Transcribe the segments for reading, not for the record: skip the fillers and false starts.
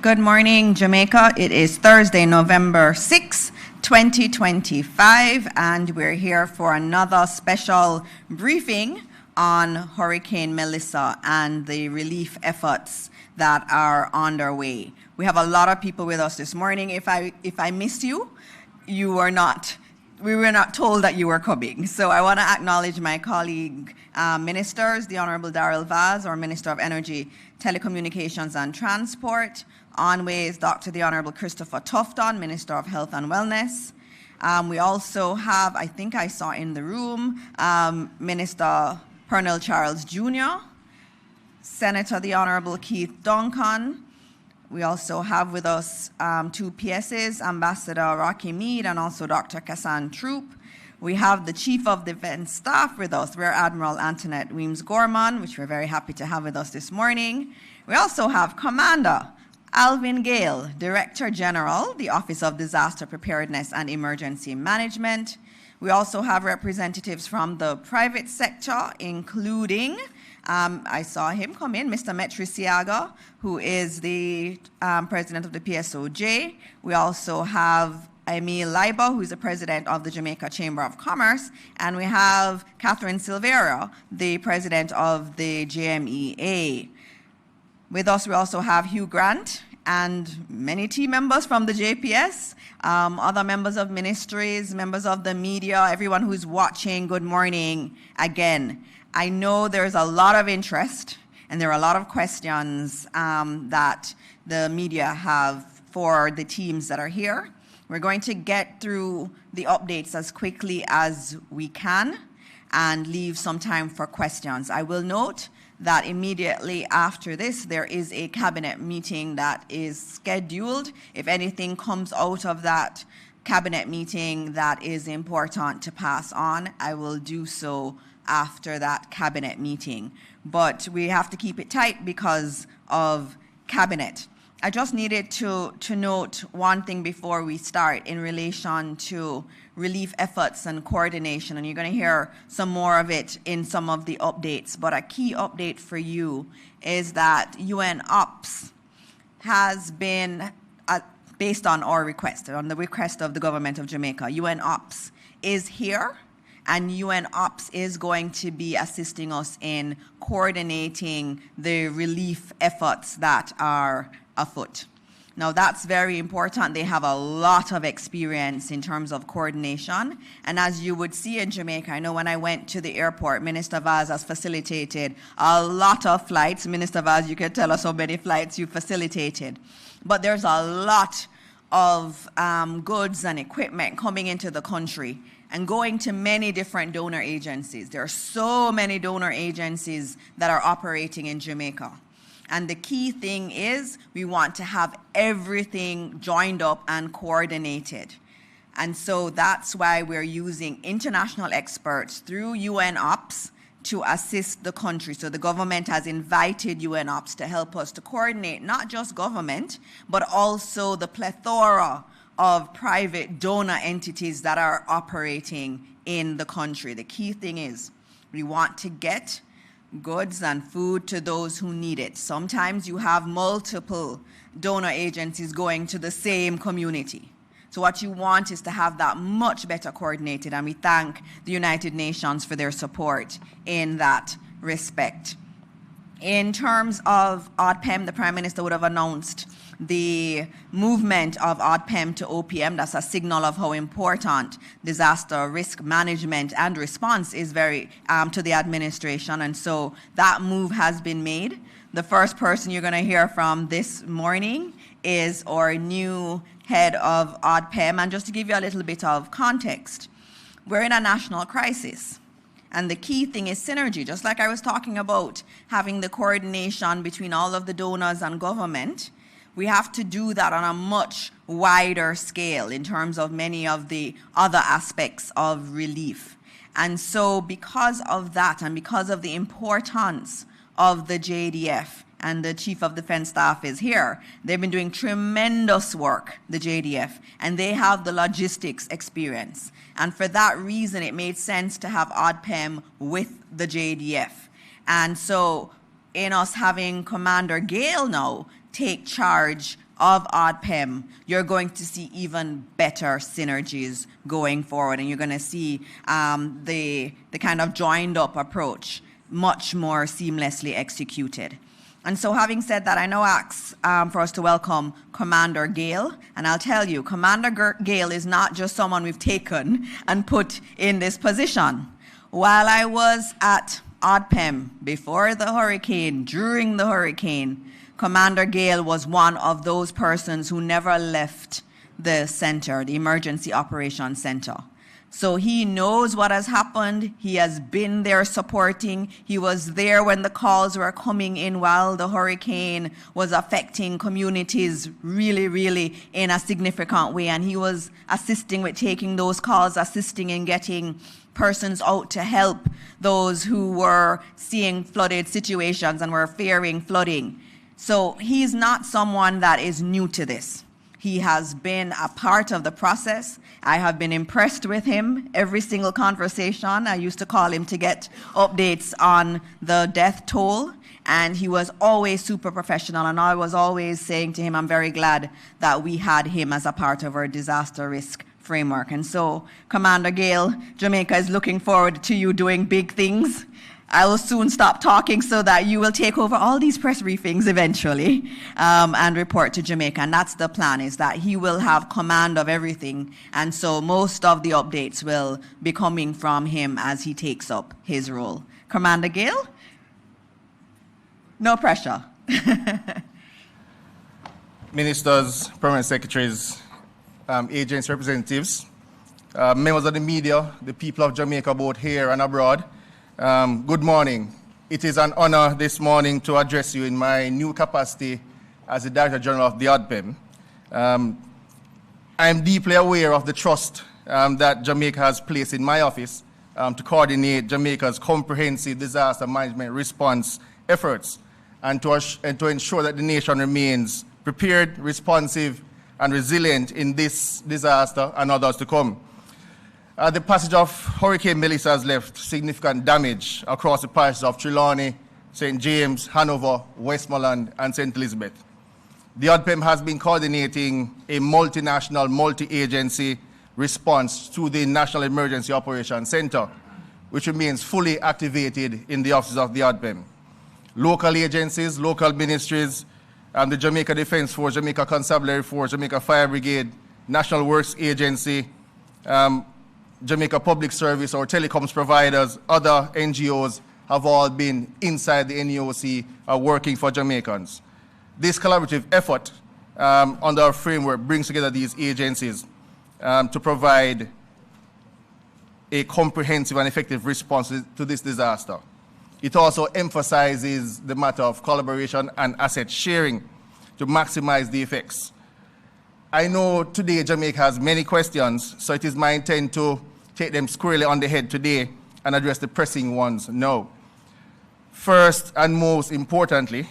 Good morning, Jamaica. It is Thursday, November 6, 2025, and we're here for another special briefing on Hurricane Melissa and the relief efforts that are underway. We have a lot of people with us this morning. If I missed you, we were not told that you were coming. So I want to acknowledge my colleague ministers, the Honorable Daryl, our Minister of Energy, Telecommunications and Transport. On ways, the Honorable Christopher Tufton, Minister of Health and Wellness. We also have, I think I saw in the room, Minister Pernell Charles Jr., Senator the Honorable Keith Duncan. We also have with us two PSs, Ambassador Rocky Mead and also Dr. Kassan Troop. We have the Chief of Defense Staff with us, Rear Admiral Antoinette Weems-Gorman, which we're very happy to have with us this morning. We also have Commander Alvin Gayle, Director General, the Office of Disaster Preparedness and Emergency Management. We also have representatives from the private sector, including, I saw him come in, Mr. Metriciaga, who is the president of the PSOJ. We also have Emil Leiber, who is the president of the Jamaica Chamber of Commerce. And we have Catherine Silveira, the president of the JMEA. With us, we also have Hugh Grant and many team members from the JPS, other members of ministries, members of the media, everyone who's watching, good morning again. I know there's a lot of interest and there are a lot of questions that the media have for the teams that are here. We're going to get through the updates as quickly as we can and leave some time for questions. I will note that immediately after this, there is a cabinet meeting that is scheduled. If anything comes out of that cabinet meeting that is important to pass on, I will do so after that cabinet meeting. But we have to keep it tight because of cabinet. I just needed to note one thing before we start in relation to relief efforts and coordination, and you're going to hear some more of it in some of the updates. But a key update for you is that UN OPS has been, based on our request, on the request of the government of Jamaica, UN OPS is here, and UN OPS is going to be assisting us in coordinating the relief efforts that are afoot. Now that's very important. They have a lot of experience in terms of coordination. And as you would see in Jamaica, I know when I went to the airport, Minister Vaz has facilitated a lot of flights. Minister Vaz, you can tell us how many flights you facilitated. But there's a lot of goods and equipment coming into the country and going to many different donor agencies. There are so many donor agencies that are operating in Jamaica. And the key thing is we want to have everything joined up and coordinated. And so that's why we're using international experts through UN OPS to assist the country. So the government has invited UN OPS to help us to coordinate not just government, but also the plethora of private donor entities that are operating in the country. The key thing is we want to get goods and food to those who need it. Sometimes you have multiple donor agencies going to the same community. So what you want is to have that much better coordinated, and we thank the United Nations for their support in that respect. In terms of ODPEM, the Prime Minister would have announced the movement of ODPEM to OPM. That's a signal of how important disaster risk management and response is very to the administration. And so that move has been made. The first person you're going to hear from this morning is our new head of ODPEM. And just to give you a little bit of context, we're in a national crisis. And the key thing is synergy. Just like I was talking about having the coordination between all of the donors and government, we have to do that on a much wider scale in terms of many of the other aspects of relief. And so because of that and because of the importance of the JDF, and the Chief of Defense Staff is here, they've been doing tremendous work, the JDF, and they have the logistics experience. And for that reason, it made sense to have ODPEM with the JDF. And so in us having Commander Gayle now take charge of ODPEM, you're going to see even better synergies going forward, and you're going to see the kind of joined up approach much more seamlessly executed. And so having said that, I now ask for us to welcome Commander Gayle. And I'll tell you, Commander Gayle is not just someone we've taken and put in this position. While I was at ODPEM before the hurricane, during the hurricane, Commander Gayle was one of those persons who never left the center, the Emergency Operations Center. So he knows what has happened. He has been there supporting. He was there when the calls were coming in while the hurricane was affecting communities really, really in a significant way. And he was assisting with taking those calls, assisting in getting persons out to help those who were seeing flooded situations and were fearing flooding. So he's not someone that is new to this. He has been a part of the process. I have been impressed with him every single conversation. I used to call him to get updates on the death toll, and he was always super professional, and I was always saying to him, I'm very glad that we had him as a part of our disaster risk framework. And so, Commander Gayle, Jamaica is looking forward to you doing big things. I will soon stop talking so that you will take over all these press briefings eventually and report to Jamaica. And that's the plan, is that he will have command of everything. And so most of the updates will be coming from him as he takes up his role. Commander Gayle? No pressure. Ministers, permanent secretaries, agency representatives, members of the media, the people of Jamaica, both here and abroad, good morning. It is an honor this morning to address you in my new capacity as the Director General of the ODPEM. I am deeply aware of the trust that Jamaica has placed in my office to coordinate Jamaica's comprehensive disaster management response efforts and to ensure that the nation remains prepared, responsive, and resilient in this disaster and others to come. The passage of Hurricane Melissa has left significant damage across the parishes of Trelawney, St. James, Hanover, Westmoreland, and St. Elizabeth. The ODPEM has been coordinating a multinational, multi-agency response to the National Emergency Operations Center, which remains fully activated in the offices of the ODPEM. Local agencies, local ministries, the Jamaica Defense Force, Jamaica Constabulary Force, Jamaica Fire Brigade, National Works Agency, Jamaica Public Service or telecoms providers, other NGOs have all been inside the NEOC working for Jamaicans. This collaborative effort under our framework brings together these agencies to provide a comprehensive and effective response to this disaster. It also emphasizes the matter of collaboration and asset sharing to maximize the effects. I know today Jamaica has many questions, so it is my intent to take them squarely on the head today and address the pressing ones now. First and most importantly,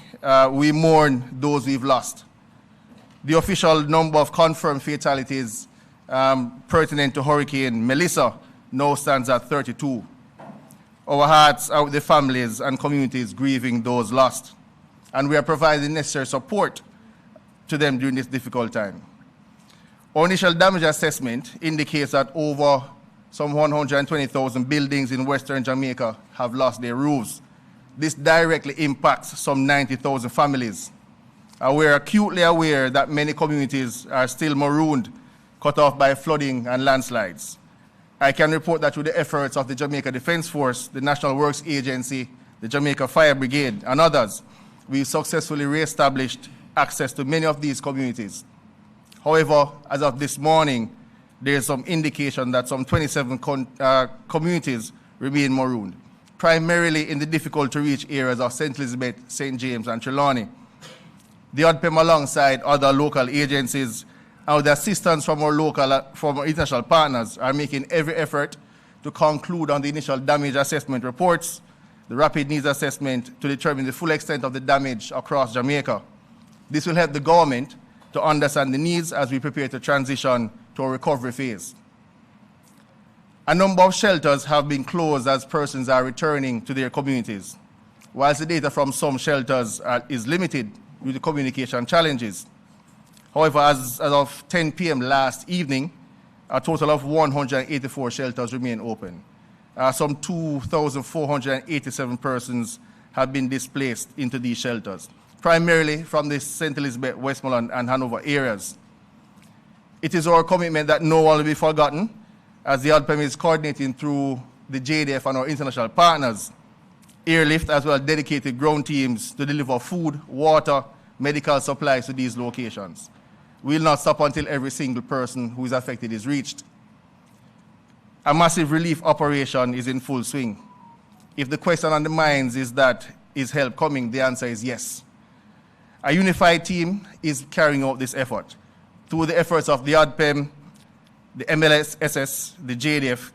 we mourn those we've lost. The official number of confirmed fatalities pertinent to Hurricane Melissa now stands at 32. Our hearts are with the families and communities grieving those lost, and we are providing necessary support to them during this difficult time. Our initial damage assessment indicates that over some 120,000 buildings in Western Jamaica have lost their roofs. This directly impacts some 90,000 families. We are acutely aware that many communities are still marooned, cut off by flooding and landslides. I can report that through the efforts of the Jamaica Defense Force, the National Works Agency, the Jamaica Fire Brigade, and others, we successfully re-established access to many of these communities. However, as of this morning, there is some indication that some 27 communities remain marooned, primarily in the difficult-to-reach areas of St. Elizabeth, St. James, and Trelawney. The ODPEM, alongside other local agencies, and with the assistance from our international partners, are making every effort to conclude on the initial damage assessment reports, the rapid needs assessment, to determine the full extent of the damage across Jamaica. This will help the government to understand the needs as we prepare to transition to a recovery phase. A number of shelters have been closed as persons are returning to their communities, whilst the data from some shelters is limited due to communication challenges. However, as of 10 p.m. last evening, a total of 184 shelters remain open. Some 2,487 persons have been displaced into these shelters, primarily from the St. Elizabeth, Westmoreland, and Hanover areas. It is our commitment that no one will be forgotten, as the ODPEM is coordinating through the JDF and our international partners, airlift as well as dedicated ground teams to deliver food, water, medical supplies to these locations. We will not stop until every single person who is affected is reached. A massive relief operation is in full swing. If the question on the minds is that, is help coming, the answer is yes. A unified team is carrying out this effort. Through the efforts of the ODPEM, the MLSS, the JDF,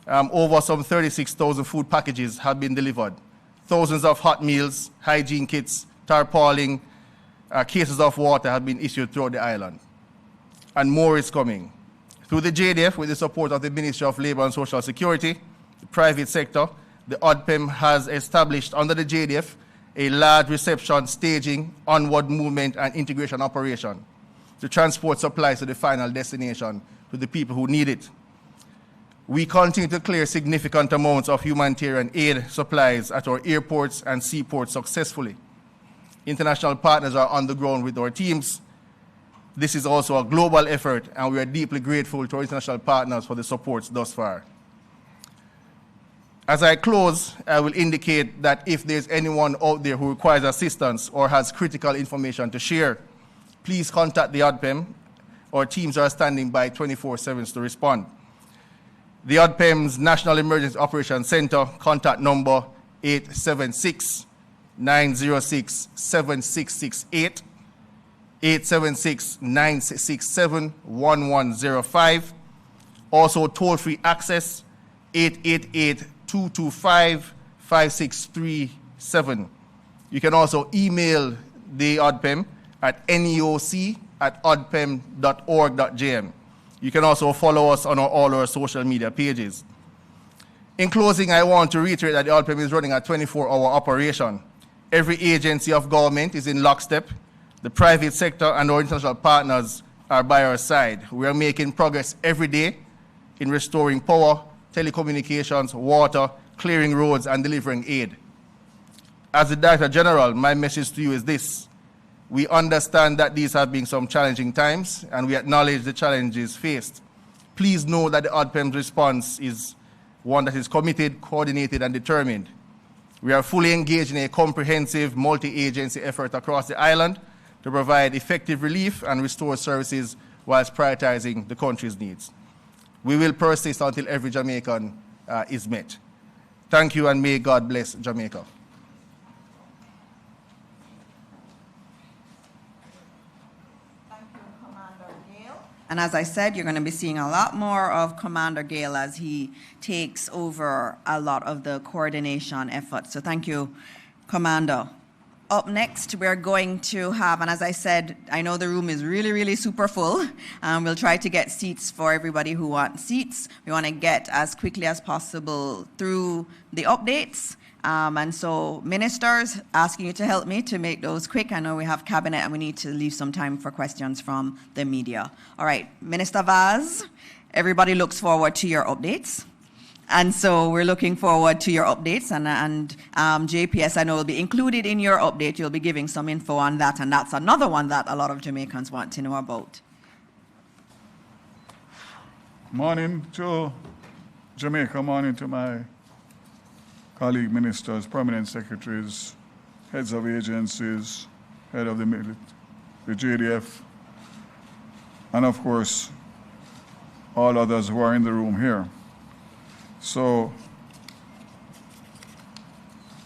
over some 36,000 food packages have been delivered. Thousands of hot meals, hygiene kits, tarpaulin, cases of water have been issued throughout the island. And more is coming. Through the JDF, with the support of the Ministry of Labour and Social Security, the private sector, the ODPEM has established under the JDF a large reception, staging, onward movement, and integration operation to transport supplies to the final destination to the people who need it. We continue to clear significant amounts of humanitarian aid supplies at our airports and seaports successfully. International partners are on the ground with our teams. This is also a global effort, and we are deeply grateful to our international partners for the support thus far. As I close, I will indicate that if there's anyone out there who requires assistance or has critical information to share, please contact the ODPEM. Our teams are standing by 24/7 to respond. The ODPEM's National Emergency Operations Center, contact number 876-906-7668, 876-967-1105. Also toll-free access, 888-225-5637. You can also email the ODPEM at neoc@odpem.org.jm. You can also follow us on all our social media pages. In closing, I want to reiterate that the ODPEM is running a 24-hour operation. Every agency of government is in lockstep. The private sector and our international partners are by our side. We are making progress every day in restoring power, telecommunications, water, clearing roads, and delivering aid. As the Director General, my message to you is this. We understand that these have been some challenging times, and we acknowledge the challenges faced. Please know that the ODPEM's response is one that is committed, coordinated, and determined. We are fully engaged in a comprehensive multi-agency effort across the island to provide effective relief and restore services whilst prioritizing the country's needs. We will persist until every Jamaican is met. Thank you, and may God bless Jamaica. And as I said, you're going to be seeing a lot more of Commander Gayle as he takes over a lot of the coordination efforts. So thank you, Commander. Up next, we're going to have, and as I said, I know the room is really, really super full. We'll try to get seats for everybody who wants seats. We want to get as quickly as possible through the updates. And so, ministers, asking you to help me to make those quick. I know we have cabinet and we need to leave some time for questions from the media. All right, Minister Vaz, everybody looks forward to your updates. And so we're looking forward to your updates. And JPS, I know, will be included in your update. You'll be giving some info on that. And that's another one that a lot of Jamaicans want to know about. Morning to Jamaica, morning to my colleague ministers, permanent secretaries, heads of agencies, head of the JDF, and of course, all others who are in the room here. So,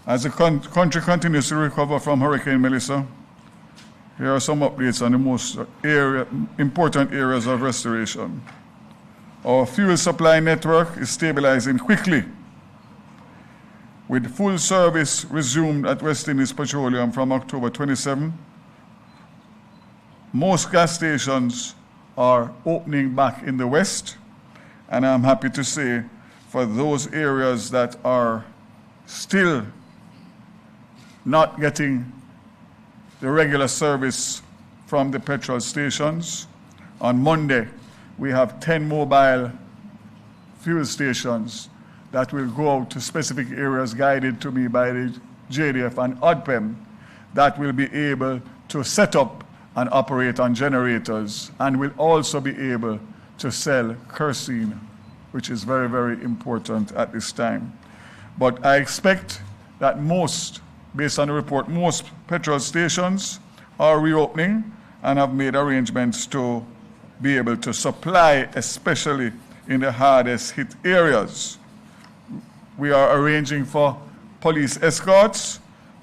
as the country continues to recover from Hurricane Melissa, here are some updates on the most important areas of restoration. Our fuel supply network is stabilizing quickly, with full service resumed at West Indies Petroleum from October 27. Most gas stations are opening back in the West, and I'm happy to say for those areas that are still not getting the regular service from the petrol stations. On Monday, we have 10 mobile fuel stations that will go out to specific areas guided to me by the JDF and ODPEM that will be able to set up and operate on generators and will also be able to sell kerosene, which is very, very important at this time. But I expect that most, based on the report, most petrol stations are reopening and have made arrangements to be able to supply, especially in the hardest hit areas. We are arranging for police escorts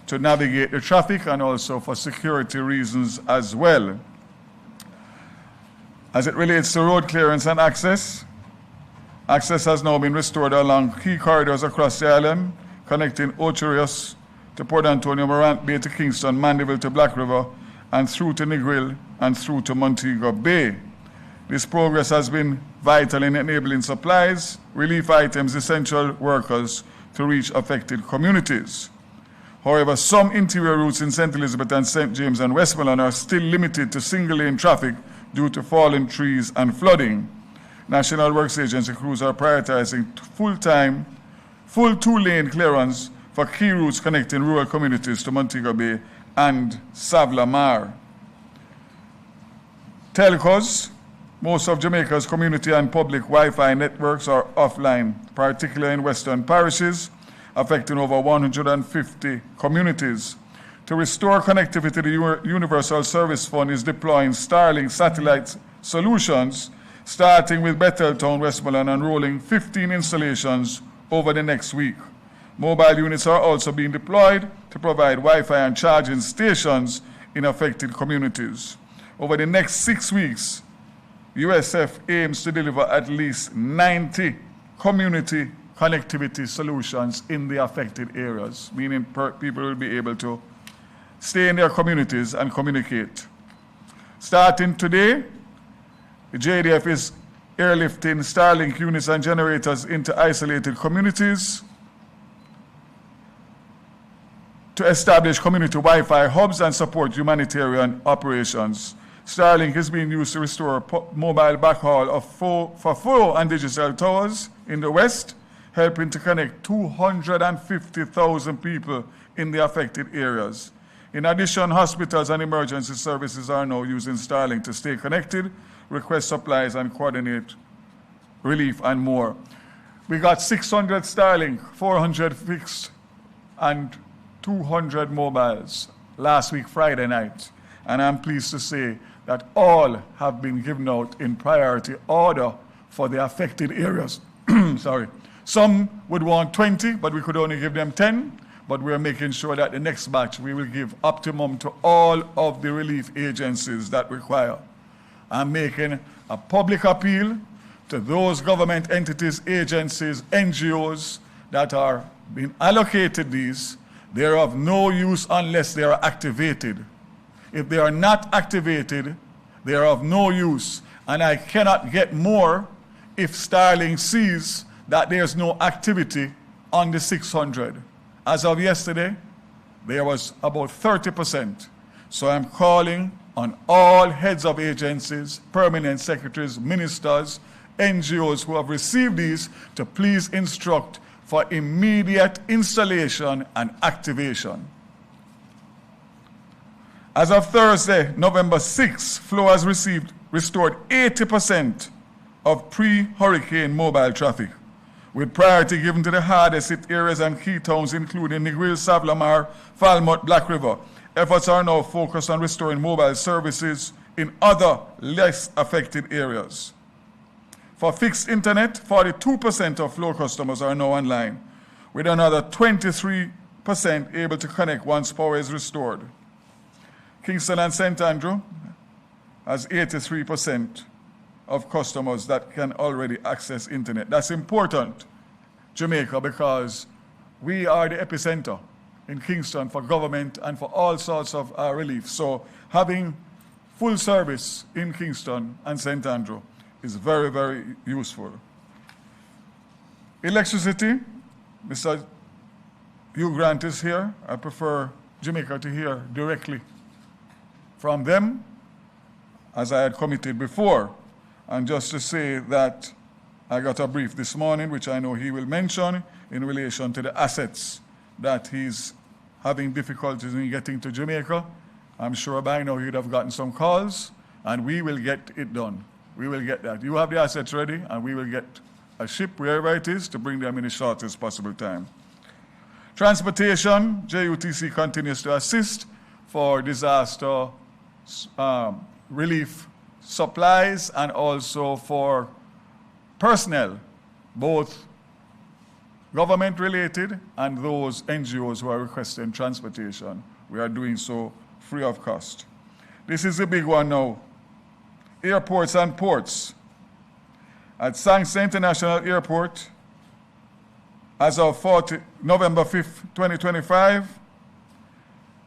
to navigate the traffic and also for security reasons as well. As it relates to road clearance and access, access has now been restored along key corridors across the island, connecting Ocherius to Port Antonio, Morant Bay to Kingston, Mandeville to Black River, and through to Negril and through to Montego Bay. This progress has been vital in enabling supplies, relief items, essential workers to reach affected communities. However, some interior routes in St. Elizabeth and St. James and Westmoreland are still limited to single-lane traffic due to fallen trees and flooding. National Works Agency crews are prioritizing full two-lane clearance for key routes connecting rural communities to Montego Bay and Savlamar. Telcos, most of Jamaica's community and public Wi-Fi networks are offline, particularly in western parishes, affecting over 150 communities. To restore connectivity, the Universal Service Fund is deploying Starlink satellite solutions, starting with Betheltown, Westmoreland, and rolling 15 installations over the next week. Mobile units are also being deployed to provide Wi-Fi and charging stations in affected communities. Over the next 6 weeks, USF aims to deliver at least 90 community connectivity solutions in the affected areas, meaning people will be able to stay in their communities and communicate. Starting today, the JDF is airlifting Starlink units and generators into isolated communities to establish community Wi-Fi hubs and support humanitarian operations. Starlink is being used to restore mobile backhaul for phone and digital towers in the west, helping to connect 250,000 people in the affected areas. In addition, hospitals and emergency services are now using Starlink to stay connected, request supplies, and coordinate relief and more. We got 600 Starlink, 400 fixed, and 200 mobiles last week, Friday night. And I'm pleased to say that all have been given out in priority order for the affected areas. Sorry. Some would want 20, but we could only give them 10. But we're making sure that the next batch we will give optimum to all of the relief agencies that require. I'm making a public appeal to those government entities, agencies, NGOs that are being allocated these. They're of no use unless they are activated. If they are not activated, they are of no use. And I cannot get more if Starlink sees that there's no activity on the 600. As of yesterday, there was about 30%. So I'm calling on all heads of agencies, permanent secretaries, ministers, NGOs who have received these to please instruct for immediate installation and activation. As of Thursday, November 6th, Flow has restored 80% of pre-hurricane mobile traffic, with priority given to the hardest hit areas and key towns, including Negril, Savlamar, Falmouth, Black River. Efforts are now focused on restoring mobile services in other less affected areas. For fixed internet, 42% of Flow customers are now online, with another 23% able to connect once power is restored. Kingston and St. Andrew has 83% of customers that can already access internet. That's important, Jamaica, because we are the epicenter in Kingston for government and for all sorts of relief. So having full service in Kingston and St. Andrew is very, very useful. Electricity, Mr. Hugh Grant is here. I prefer Jamaica to hear directly from them. as I had committed before. And just to say that I got a brief this morning, which I know he will mention, in relation to the assets that he's having difficulties in getting to Jamaica. I'm sure by now he'd have gotten some calls, and we will get it done. We will get that. You have the assets ready, and we will get a ship, wherever it is, to bring them in the shortest possible time. Transportation, JUTC continues to assist for disaster relief supplies and also for personnel, both government-related and those NGOs who are requesting transportation. We are doing so free of cost. This is a big one now. Airports and ports. At Sangster International Airport, as of November 5th, 2025,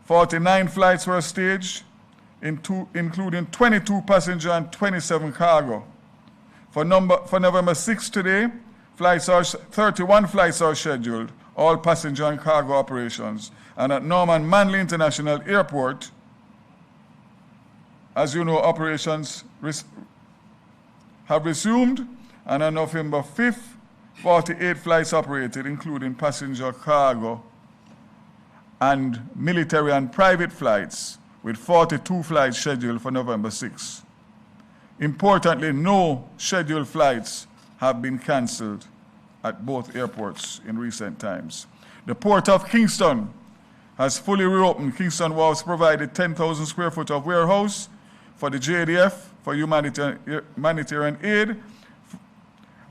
49 flights were staged, including 22 passenger and 27 cargo. For November 6th today, 31 flights are scheduled, all passenger and cargo operations. And at Norman Manley International Airport, as you know, operations have resumed, and on November 5th, 48 flights operated, including passenger, cargo, and military and private flights, with 42 flights scheduled for November 6th. Importantly, no scheduled flights have been cancelled at both airports in recent times. The Port of Kingston has fully reopened. Kingston Wharves provided 10,000 square foot of warehouse for the JDF for humanitarian aid,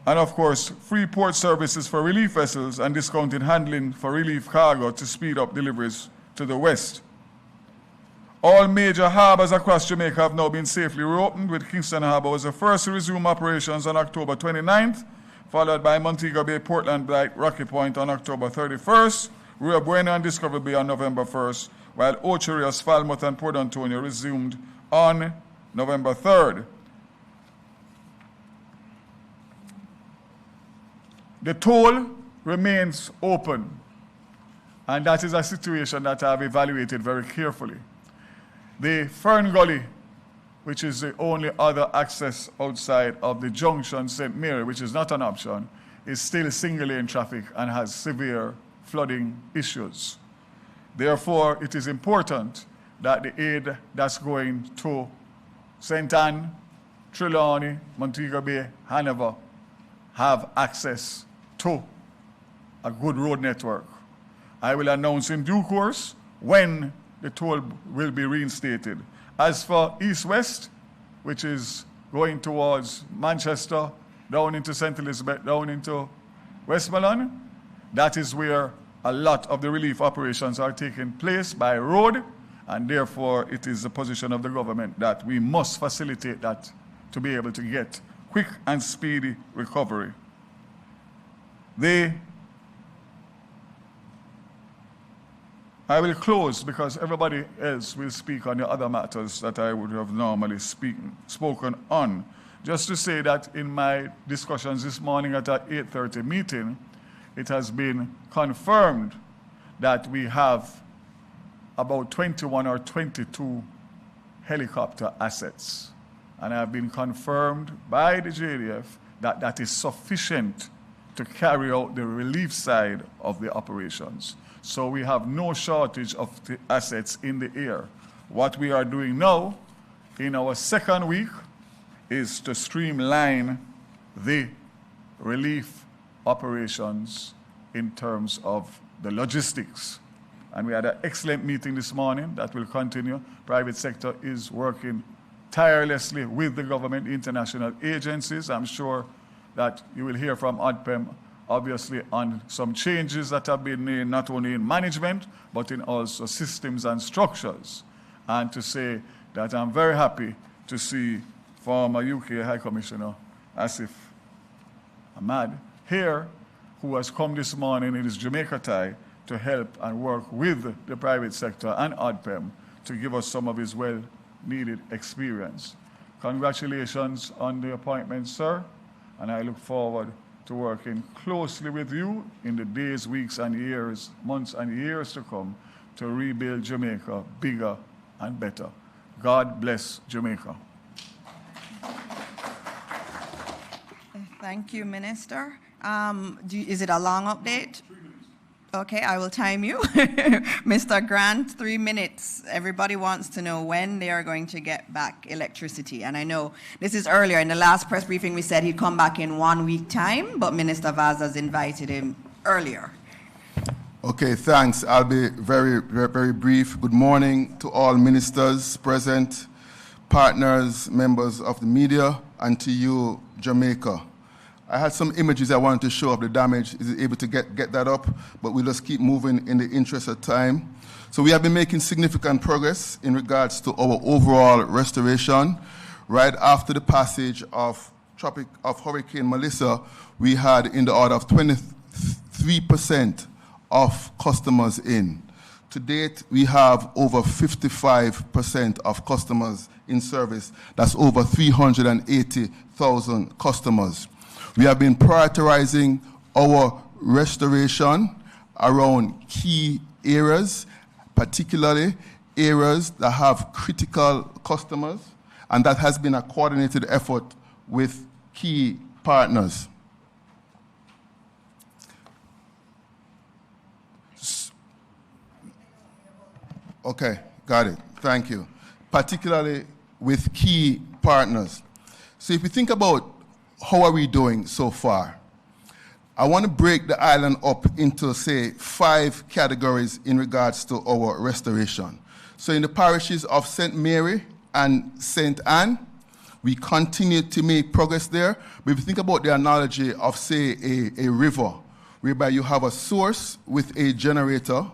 and of course, free port services for relief vessels and discounted handling for relief cargo to speed up deliveries to the west. All major harbors across Jamaica have now been safely reopened, with Kingston Harbour was the first to resume operations on October 29th, followed by Montego Bay, Portland Bight, Rocky Point on October 31st, Rio Bueno and Discovery Bay on November 1st, while Ocho Rios, Falmouth and Port Antonio resumed on November 3rd. The toll remains open, and that is a situation that I have evaluated very carefully. The Fern Gully, which is the only other access outside of the junction St. Mary, which is not an option, is still single-lane traffic and has severe flooding issues. Therefore, it is important that the aid that's going to St. Anne, Trelawney, Montego Bay, Hanover have access to a good road network. I will announce in due course when the toll will be reinstated. As for east-west, which is going towards Manchester, down into St. Elizabeth, down into Westmoreland, that is where a lot of the relief operations are taking place by road, and therefore it is the position of the government that we must facilitate that to be able to get quick and speedy recovery. I will close because everybody else will speak on the other matters that I would have normally spoken on. Just to say that in my discussions this morning at our 8:30 meeting, it has been confirmed that we have about 21 or 22 helicopter assets. And have been confirmed by the JDF that that is sufficient to carry out the relief side of the operations. So we have no shortage of the assets in the air. What we are doing now, in our second week, is to streamline the relief operations in terms of the logistics. And we had an excellent meeting this morning that will continue. Private sector is working tirelessly with the government, international agencies. I'm sure that you will hear from ODPEM, obviously, on some changes that have been made, not only in management, but in also systems and structures. And to say that I'm very happy to see former UK High Commissioner Asif Ahmad here, who has come this morning in his Jamaica tie to help and work with the private sector and ODPEM to give us some of his well-needed experience. Congratulations on the appointment, sir, and I look forward to working closely with you in the days, weeks, and years, months, and years to come to rebuild Jamaica bigger and better. God bless Jamaica. Thank you, Minister. Is it a long update? 3 minutes. Okay, I will time you. Mr. Grant, 3 minutes. Everybody wants to know when they are going to get back electricity. And I know this is earlier. In the last press briefing, we said he'd come back in 1 week time, but Minister Vaz has invited him earlier. Okay, thanks. I'll be very, very, very brief. Good morning to all ministers present, partners, members of the media, and to you, Jamaica. I had some images I wanted to show of the damage. Is it able to get that up? But we'll just keep moving in the interest of time. So we have been making significant progress in regards to our overall restoration. Right after the passage of Hurricane Melissa, we had in the order of 23% of customers in. To date, we have over 55% of customers in service. That's over 380,000 customers. We have been prioritizing our restoration around key areas, particularly areas that have critical customers, and that has been a coordinated effort with key partners. Okay, got it. Thank you. Particularly with key partners. So if you think about how are we doing so far, I want to break the island up into, say, 5 categories in regards to our restoration. So in the parishes of St. Mary and St. Anne, we continue to make progress there. But if you think about the analogy of, say, a river, whereby you have a source with a generator,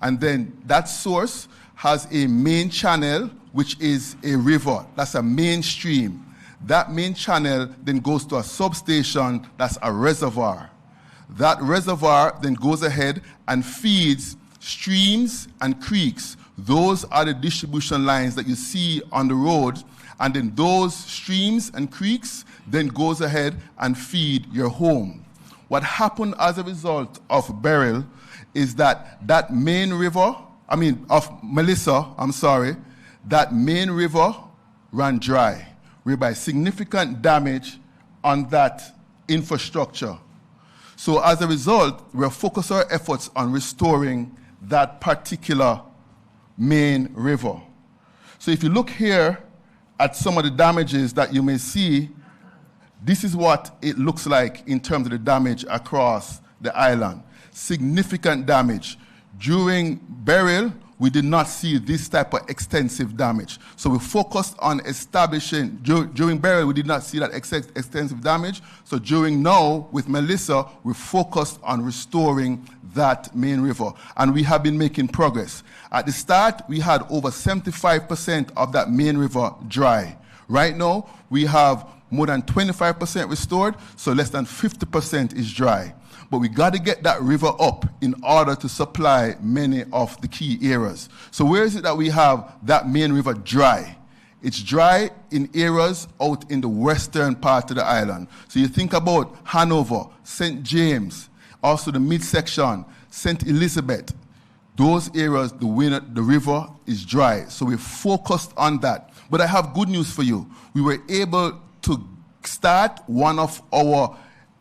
and then that source has a main channel, which is a river. That's a main stream. That main channel then goes to a substation, that's a reservoir. That reservoir then goes ahead and feeds streams and creeks. Those are the distribution lines that you see on the road, and then those streams and creeks then goes ahead and feed your home. What happened as a result of Daryl is that main river, that main river ran dry, whereby significant damage on that infrastructure. So as a result, we're focusing our efforts on restoring that particular main river. So if you look here at some of the damages that you may see, this is what it looks like in terms of the damage across the island. Significant damage. During burial, we did not see this type of extensive damage. So we focused on establishing, during burial, we did not see that extensive damage. So during now, with Melissa, we focused on restoring that main river. And we have been making progress. At the start, we had over 75% of that main river dry. Right now, we have more than 25% restored, so less than 50% is dry. But we got to get that river up in order to supply many of the key areas. So where is it that we have that main river dry? It's dry in areas out in the western part of the island. So you think about Hanover, St. James, also the midsection, St. Elizabeth. Those areas, the river is dry. So we focused on that. But I have good news for you. We were able to start one of our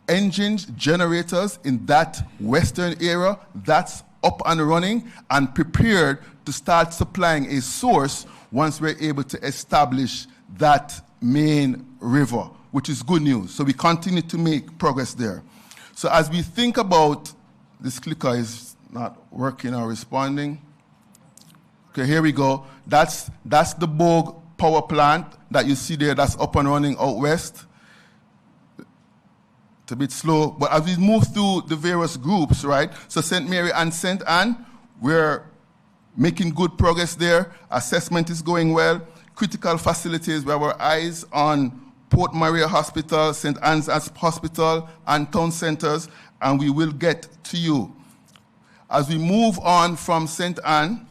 engines, generators in that western area. That's up and running and prepared to start supplying a source once we're able to establish that main river, which is good news. So we continue to make progress there. So as we think about, this clicker is not working or responding. Okay, here we go. That's the Bogue power plant that you see there, that's up and running out west. It's a bit slow, but as we move through the various groups, right? So St. Mary and St. Anne, we're making good progress there. Assessment is going well. Critical facilities, we have our eyes on Port Maria Hospital, St. Anne's Hospital, and town centers, and we will get to you. As we move on from St. Anne,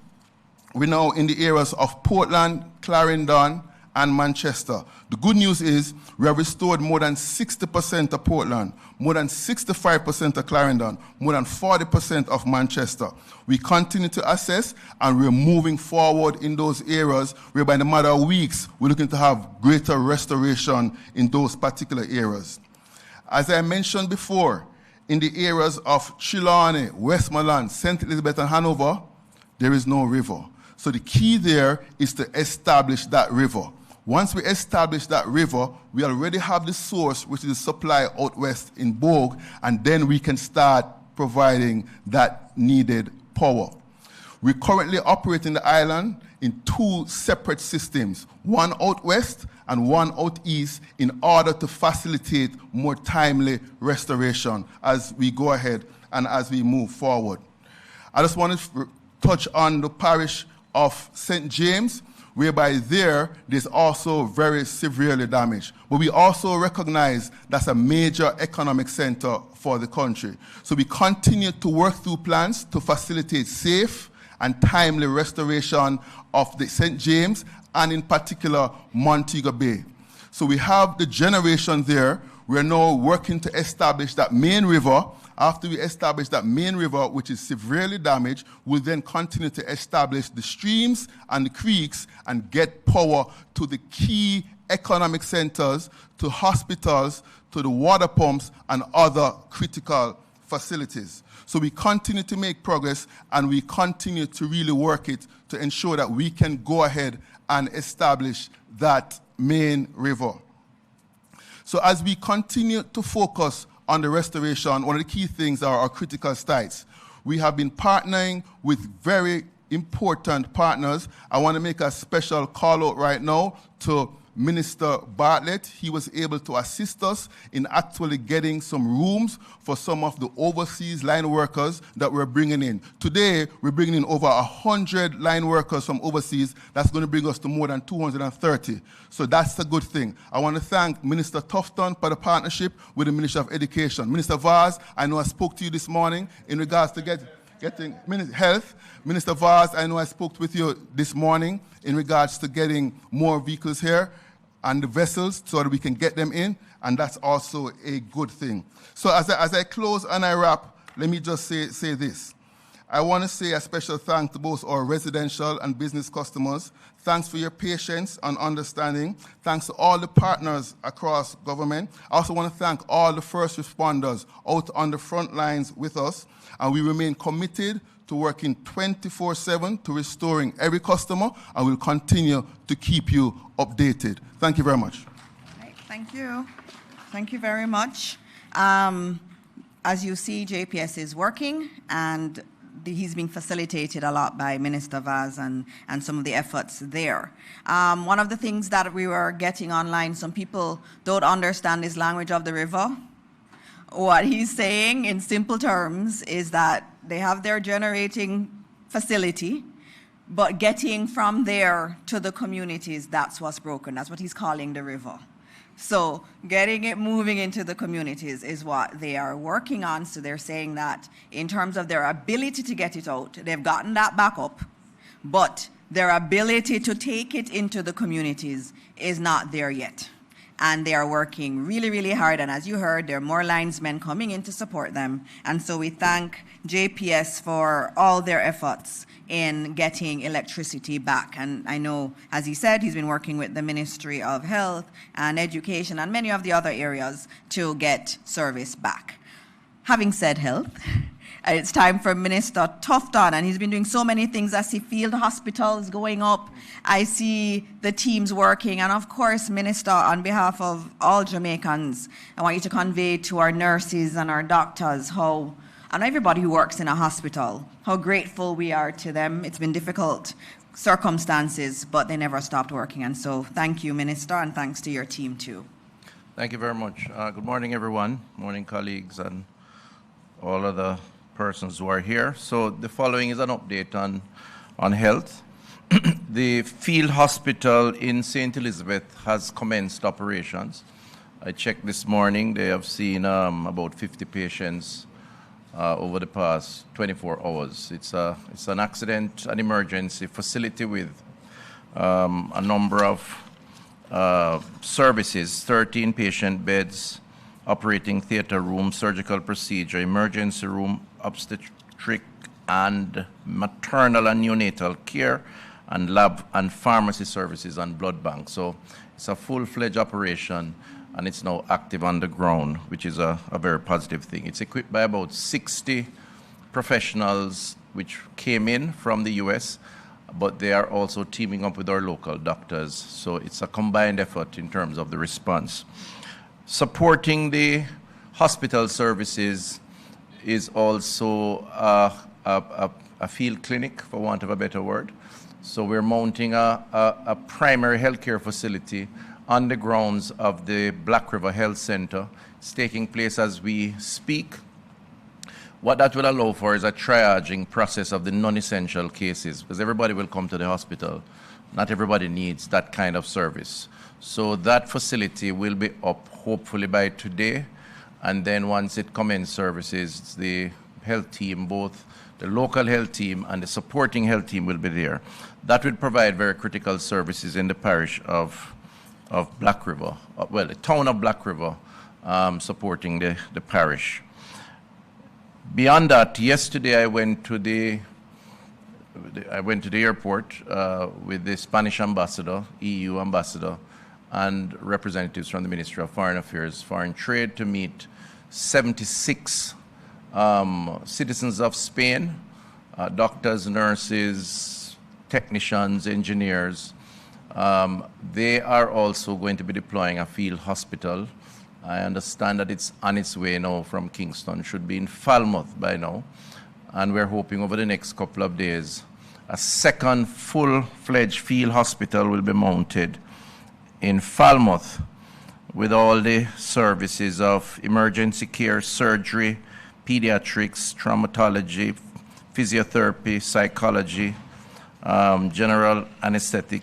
we're now in the areas of Portland, Clarendon, and Manchester. The good news is we have restored more than 60% of Portland, more than 65% of Clarendon, more than 40% of Manchester. We continue to assess, and we're moving forward in those areas whereby in a matter of weeks, we're looking to have greater restoration in those particular areas. As I mentioned before, in the areas of Trelawney, Westmoreland, St. Elizabeth, and Hanover, there is no river. So the key there is to establish that river. Once we establish that river, we already have the source, which is the supply out west in Bogue, and then we can start providing that needed power. We currently operate in the island in 2 separate systems, one out west and one out east, in order to facilitate more timely restoration as we go ahead and as we move forward. I just want to touch on the parish of St. James, whereby there's also very severely damaged. But we also recognize that's a major economic center for the country. So we continue to work through plans to facilitate safe and timely restoration of the St. James and in particular Montego Bay. So we have the generation there. We're now working to establish that main river. After we establish that main river, which is severely damaged, we'll then continue to establish the streams and the creeks and get power to the key economic centers, to hospitals, to the water pumps, and other critical facilities. So we continue to make progress, and we continue to really work it to ensure that we can go ahead and establish that main river. So as we continue to focus on the restoration, one of the key things are our critical sites. We have been partnering with very important partners. I want to make a special call out right now to Minister Bartlett. He was able to assist us in actually getting some rooms for some of the overseas line workers that we're bringing in. Today, we're bringing in over 100 line workers from overseas. That's going to bring us to more than 230. So that's a good thing. I want to thank Minister Tufton for the partnership with the Ministry of Education. Minister Vaz, I know I spoke to you this morning in regards to getting health. Minister Vaz, I know I spoke with you this morning in regards to getting more vehicles here and the vessels so that we can get them in, and that's also a good thing. So as I close and I wrap, let me just say this. I want to say a special thanks to both our residential and business customers. Thanks for your patience and understanding. Thanks to all the partners across government. I also want to thank all the first responders out on the front lines with us, and we remain committed to working 24/7 to restoring every customer, and we'll continue to keep you updated. Thank you very much. Right, thank you. Thank you very much. As you see, JPS is working, and he's being facilitated a lot by Minister Vaz and some of the efforts there. One of the things that we were getting online, some people don't understand this language of the river. What he's saying in simple terms is that they have their generating facility, but getting from there to the communities, that's what's broken. That's what he's calling the river. So getting it moving into the communities is what they are working on. So they're saying that in terms of their ability to get it out, they've gotten that back up, but their ability to take it into the communities is not there yet. And they are working really, really hard. And as you heard, there are more linesmen coming in to support them. And so we thank JPS for all their efforts in getting electricity back. And I know, as he said, he's been working with the Ministry of Health and Education and many of the other areas to get service back. Having said health, it's time for Minister Tufton, and he's been doing so many things. I see field hospitals going up. I see the teams working. And of course, Minister, on behalf of all Jamaicans, I want you to convey to our nurses and our doctors and everybody who works in a hospital, how grateful we are to them. It's been difficult circumstances, but they never stopped working. And so thank you, Minister, and thanks to your team too. Thank you very much. Good morning, everyone. Morning, colleagues, and all of the persons who are here. So the following is an update on health. The field hospital in St. Elizabeth has commenced operations. I checked this morning. They have seen about 50 patients over the past 24 hours. It's an accident and emergency facility with a number of services, 13 patient beds, operating theater room, surgical procedure, emergency room, obstetric and maternal and neonatal care, and lab and pharmacy services and blood bank. So it's a full-fledged operation and it's now active on the ground, which is a very positive thing. It's equipped by about 60 professionals which came in from the US, but they are also teaming up with our local doctors. So it's a combined effort in terms of the response. Supporting the hospital services is also a field clinic, for want of a better word. So we're mounting a primary healthcare facility on the grounds of the Black River Health Center. It's taking place as we speak. What that will allow for is a triaging process of the non-essential cases, because everybody will come to the hospital. Not everybody needs that kind of service. So that facility will be up hopefully by today, and then once it commences services, the health team, both the local health team and the supporting health team will be there. That will provide very critical services in the parish of Black River, well, the town of Black River, supporting the parish. Beyond that, yesterday I went to the airport with the Spanish ambassador, EU ambassador, and representatives from the Ministry of Foreign Affairs, Foreign Trade, to meet 76 citizens of Spain, doctors, nurses, technicians, engineers. They are also going to be deploying a field hospital. I understand that it's on its way now from Kingston, should be in Falmouth by now. And we're hoping over the next couple of days, a second full-fledged field hospital will be mounted in Falmouth with all the services of emergency care, surgery, pediatrics, traumatology, physiotherapy, psychology, general anesthetic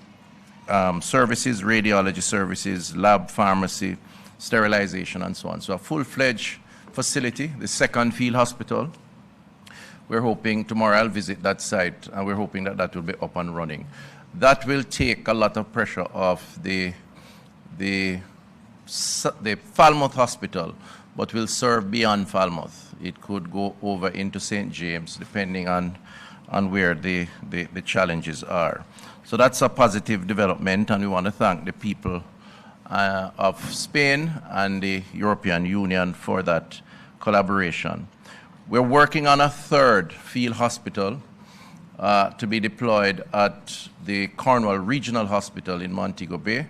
services, radiology services, lab pharmacy, sterilization, and so on. So a full-fledged facility, the second field hospital. We're hoping tomorrow I'll visit that site, and we're hoping that that will be up and running. That will take a lot of pressure off the Falmouth Hospital, but will serve beyond Falmouth. It could go over into St. James, depending on where the challenges are. So that's a positive development, and we want to thank the people of Spain and the European Union for that collaboration. We're working on a third field hospital to be deployed at the Cornwall Regional Hospital in Montego Bay.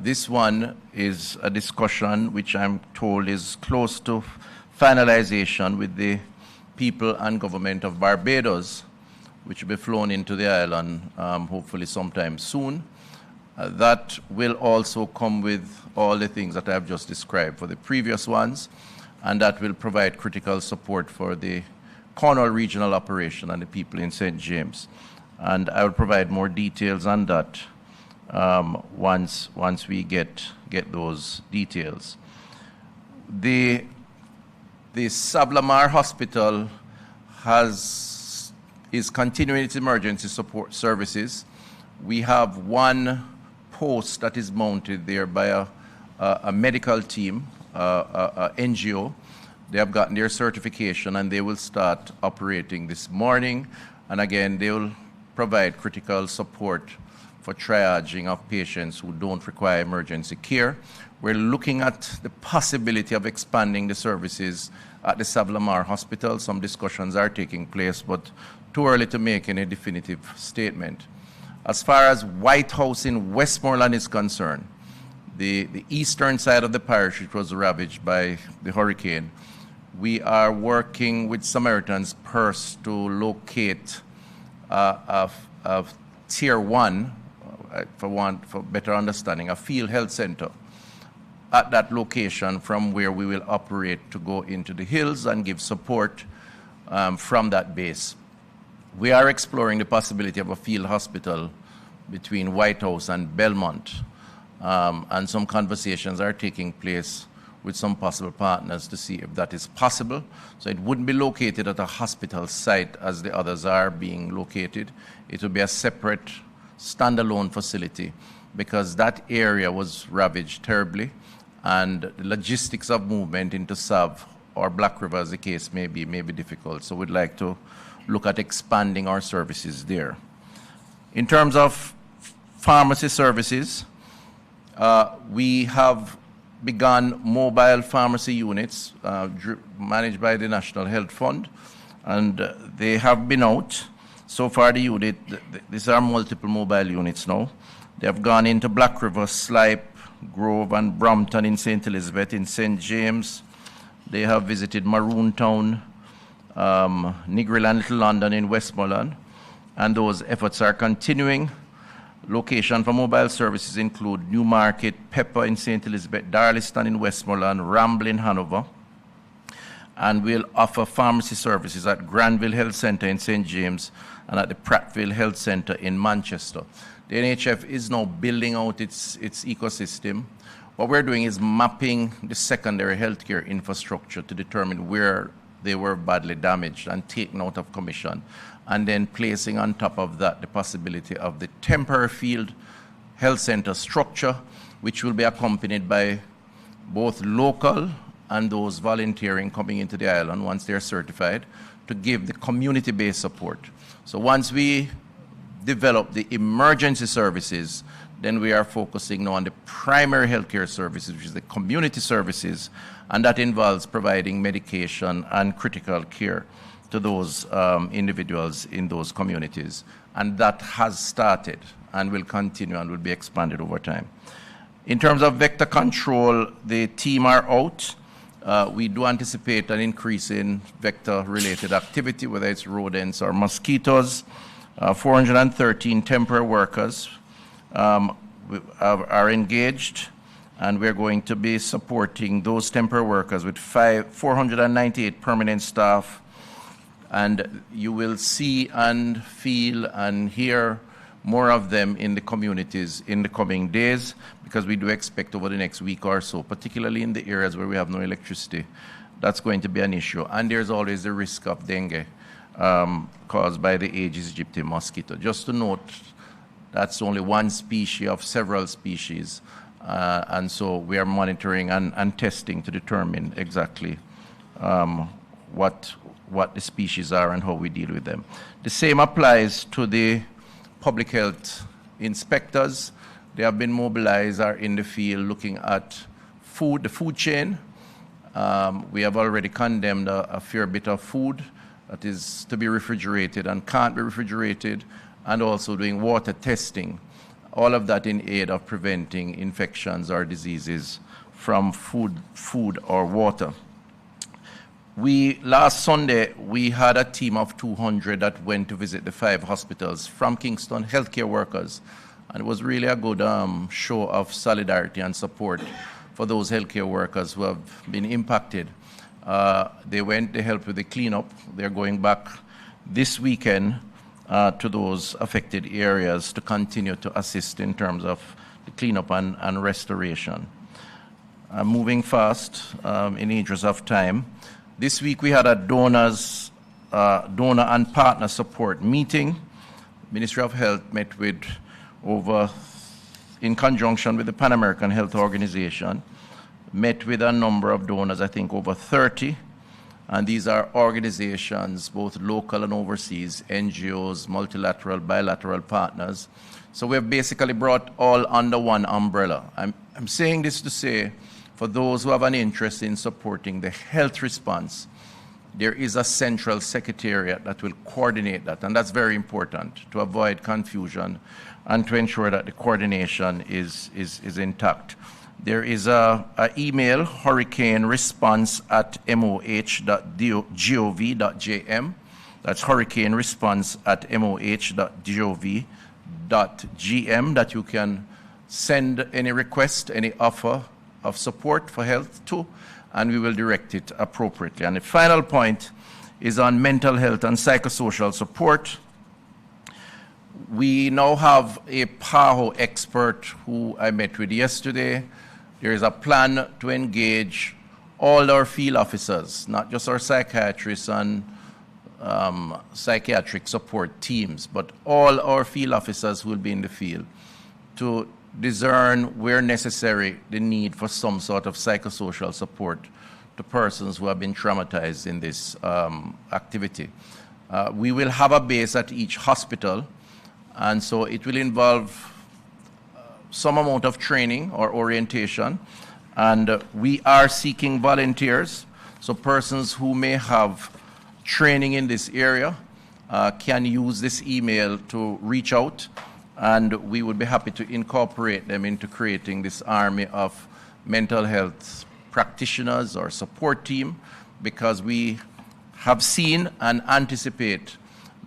This one is a discussion which I'm told is close to finalization with the people and government of Barbados, which will be flown into the island hopefully sometime soon. That will also come with all the things that I've just described for the previous ones, and that will provide critical support for the Cornwall regional operation and the people in St. James. And I will provide more details on that once we get those details. The Sablamar Hospital is continuing its emergency support services. We have one post that is mounted there by a medical team, a NGO. They have gotten their certification and they will start operating this morning. And again, they will provide critical support for triaging of patients who don't require emergency care. We're looking at the possibility of expanding the services at the Sablamar Hospital. Some discussions are taking place, but too early to make any definitive statement. As far as White House in Westmoreland is concerned, the eastern side of the parish, which was ravaged by the hurricane, we are working with Samaritan's Purse to locate a tier 1, for better understanding, a field health center at that location from where we will operate to go into the hills and give support from that base. We are exploring the possibility of a field hospital between White House and Belmont, and some conversations are taking place with some possible partners to see if that is possible. So it wouldn't be located at a hospital site as the others are being located. It would be a separate, standalone facility because that area was ravaged terribly, and the logistics of movement into Sav or Black River, as the case may be difficult. So we'd like to look at expanding our services there. In terms of pharmacy services, we have begun mobile pharmacy units managed by the National Health Fund, and they have been out. So far, the unit, these are multiple mobile units now. They have gone into Black River, Slipe, Grove, and Brompton in St. Elizabeth, in St. James. They have visited Maroon Town, Negril and Little London in Westmoreland, and those efforts are continuing. Location for mobile services include Newmarket, Pepper in St. Elizabeth, Darliston in Westmoreland, Ramble in Hanover, and we'll offer pharmacy services at Granville Health Centre in St. James and at the Prattville Health Centre in Manchester. The NHF is now building out its ecosystem. What we're doing is mapping the secondary healthcare infrastructure to determine where they were badly damaged and taken out of commission, and then placing on top of that the possibility of the temporary field health center structure, which will be accompanied by both local and those volunteering coming into the island once they're certified to give the community-based support. So once we develop the emergency services, then we are focusing now on the primary healthcare services, which is the community services, and that involves providing medication and critical care to those individuals in those communities. And that has started and will continue and will be expanded over time. In terms of vector control, the team are out. We do anticipate an increase in vector-related activity, whether it's rodents or mosquitoes. 413 temporary workers are engaged, and we're going to be supporting those temporary workers with 498 permanent staff. And you will see and feel and hear more of them in the communities in the coming days, because we do expect over the next week or so, particularly in the areas where we have no electricity, that's going to be an issue. And there's always the risk of dengue caused by the Aedes aegypti mosquito. Just to note, that's only one species of several species, and so we are monitoring and testing to determine exactly what the species are and how we deal with them. The same applies to the public health inspectors. They have been mobilized, are in the field looking at food, the food chain. We have already condemned a fair bit of food that is to be refrigerated and can't be refrigerated, and also doing water testing. All of that in aid of preventing infections or diseases from food or water. Last Sunday, we had a team of 200 that went to visit the 5 hospitals from Kingston, healthcare workers. And it was really a good show of solidarity and support for those healthcare workers who have been impacted. They helped with the cleanup. They're going back this weekend to those affected areas to continue to assist in terms of the cleanup and restoration. Moving fast in the interest of time. This week we had a donor and partner support meeting. Ministry of Health met with in conjunction with the Pan American Health Organization, met with a number of donors, I think over 30. And these are organizations, both local and overseas, NGOs, multilateral, bilateral partners. So we've basically brought all under one umbrella. I'm saying this to say, for those who have an interest in supporting the health response, there is a central secretariat that will coordinate that, and that's very important to avoid confusion and to ensure that the coordination is intact. There is an email, hurricaneresponse@moh.gov.jm. That's hurricaneresponse@moh.gov.gm, that you can send any request, any offer of support for health to, and we will direct it appropriately. And the final point is on mental health and psychosocial support. We now have a PAHO expert who I met with yesterday. There is a plan to engage all our field officers, not just our psychiatrists and psychiatric support teams, but all our field officers who will be in the field to discern where necessary the need for some sort of psychosocial support to persons who have been traumatized in this activity. We will have a base at each hospital, and so it will involve some amount of training or orientation, And we are seeking volunteers, so persons who may have training in this area can use this email to reach out, and we would be happy to incorporate them into creating this army of mental health practitioners or support team, because we have seen and anticipate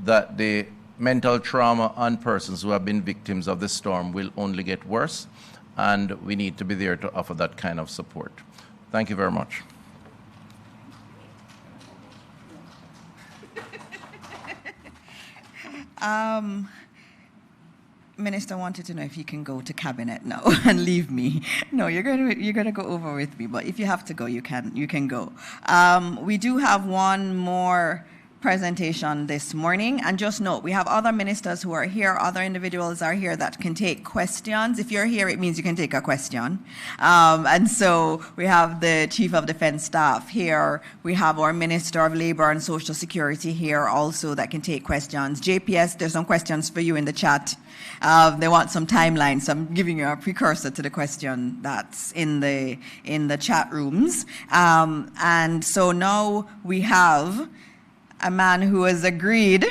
that the mental trauma on persons who have been victims of the storm will only get worse, and we need to be there to offer that kind of support. Thank you very much. Minister wanted to know if you can go to cabinet now and leave me. No, you're gonna go over with me, but if you have to go, you can go. We do have one more presentation this morning, and just note, we have other ministers who are here, other individuals are here that can take questions. If you're here, it means you can take a question. And so we have the Chief of Defense Staff here, we have our Minister of Labor and Social Security here also that can take questions. JPS, there's some questions for you in the chat. They want some timelines, so I'm giving you a precursor to the question that's in the chat rooms. And so now we have a man who has agreed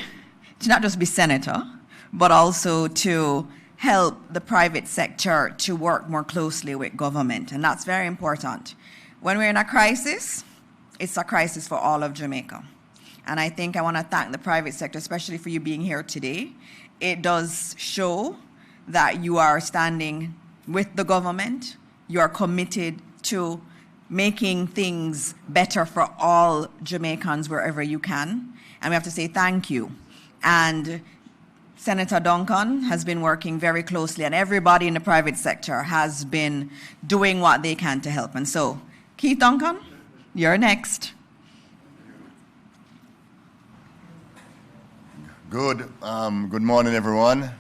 to not just be senator, but also to help the private sector to work more closely with government, and that's very important. When we're in a crisis, it's a crisis for all of Jamaica. And I think I want to thank the private sector, especially for you being here today. It does show that you are standing with the government, you are committed to making things better for all Jamaicans wherever you can. And we have to say thank you. And Senator Duncan has been working very closely, and everybody in the private sector has been doing what they can to help. And so, Keith Duncan, you're next. Good morning, everyone.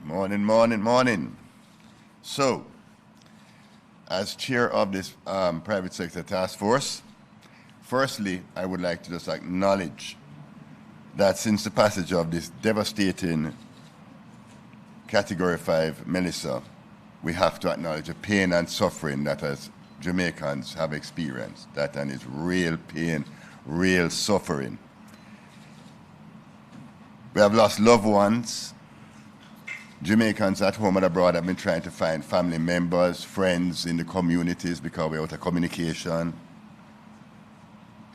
Morning. So, as chair of this private sector task force, firstly, I would like to just acknowledge that since the passage of this devastating Category 5 Melissa, we have to acknowledge the pain and suffering that as Jamaicans have experienced. That and is real pain, real suffering. We have lost loved ones. Jamaicans at home and abroad have been trying to find family members, friends in the communities because we're out of communication.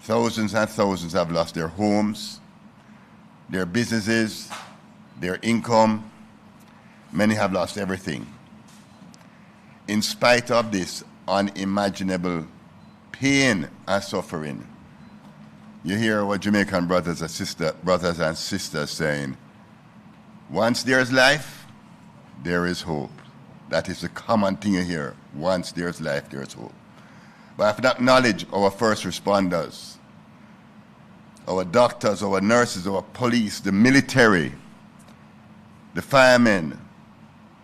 Thousands and thousands have lost their homes, their businesses, their income. Many have lost everything. In spite of this unimaginable pain and suffering, you hear our Jamaican brothers and sisters saying, once there's life, there is hope. That is the common thing you hear. Once there's life, there's hope. But I have to acknowledge our first responders, our doctors, our nurses, our police, the military, the firemen,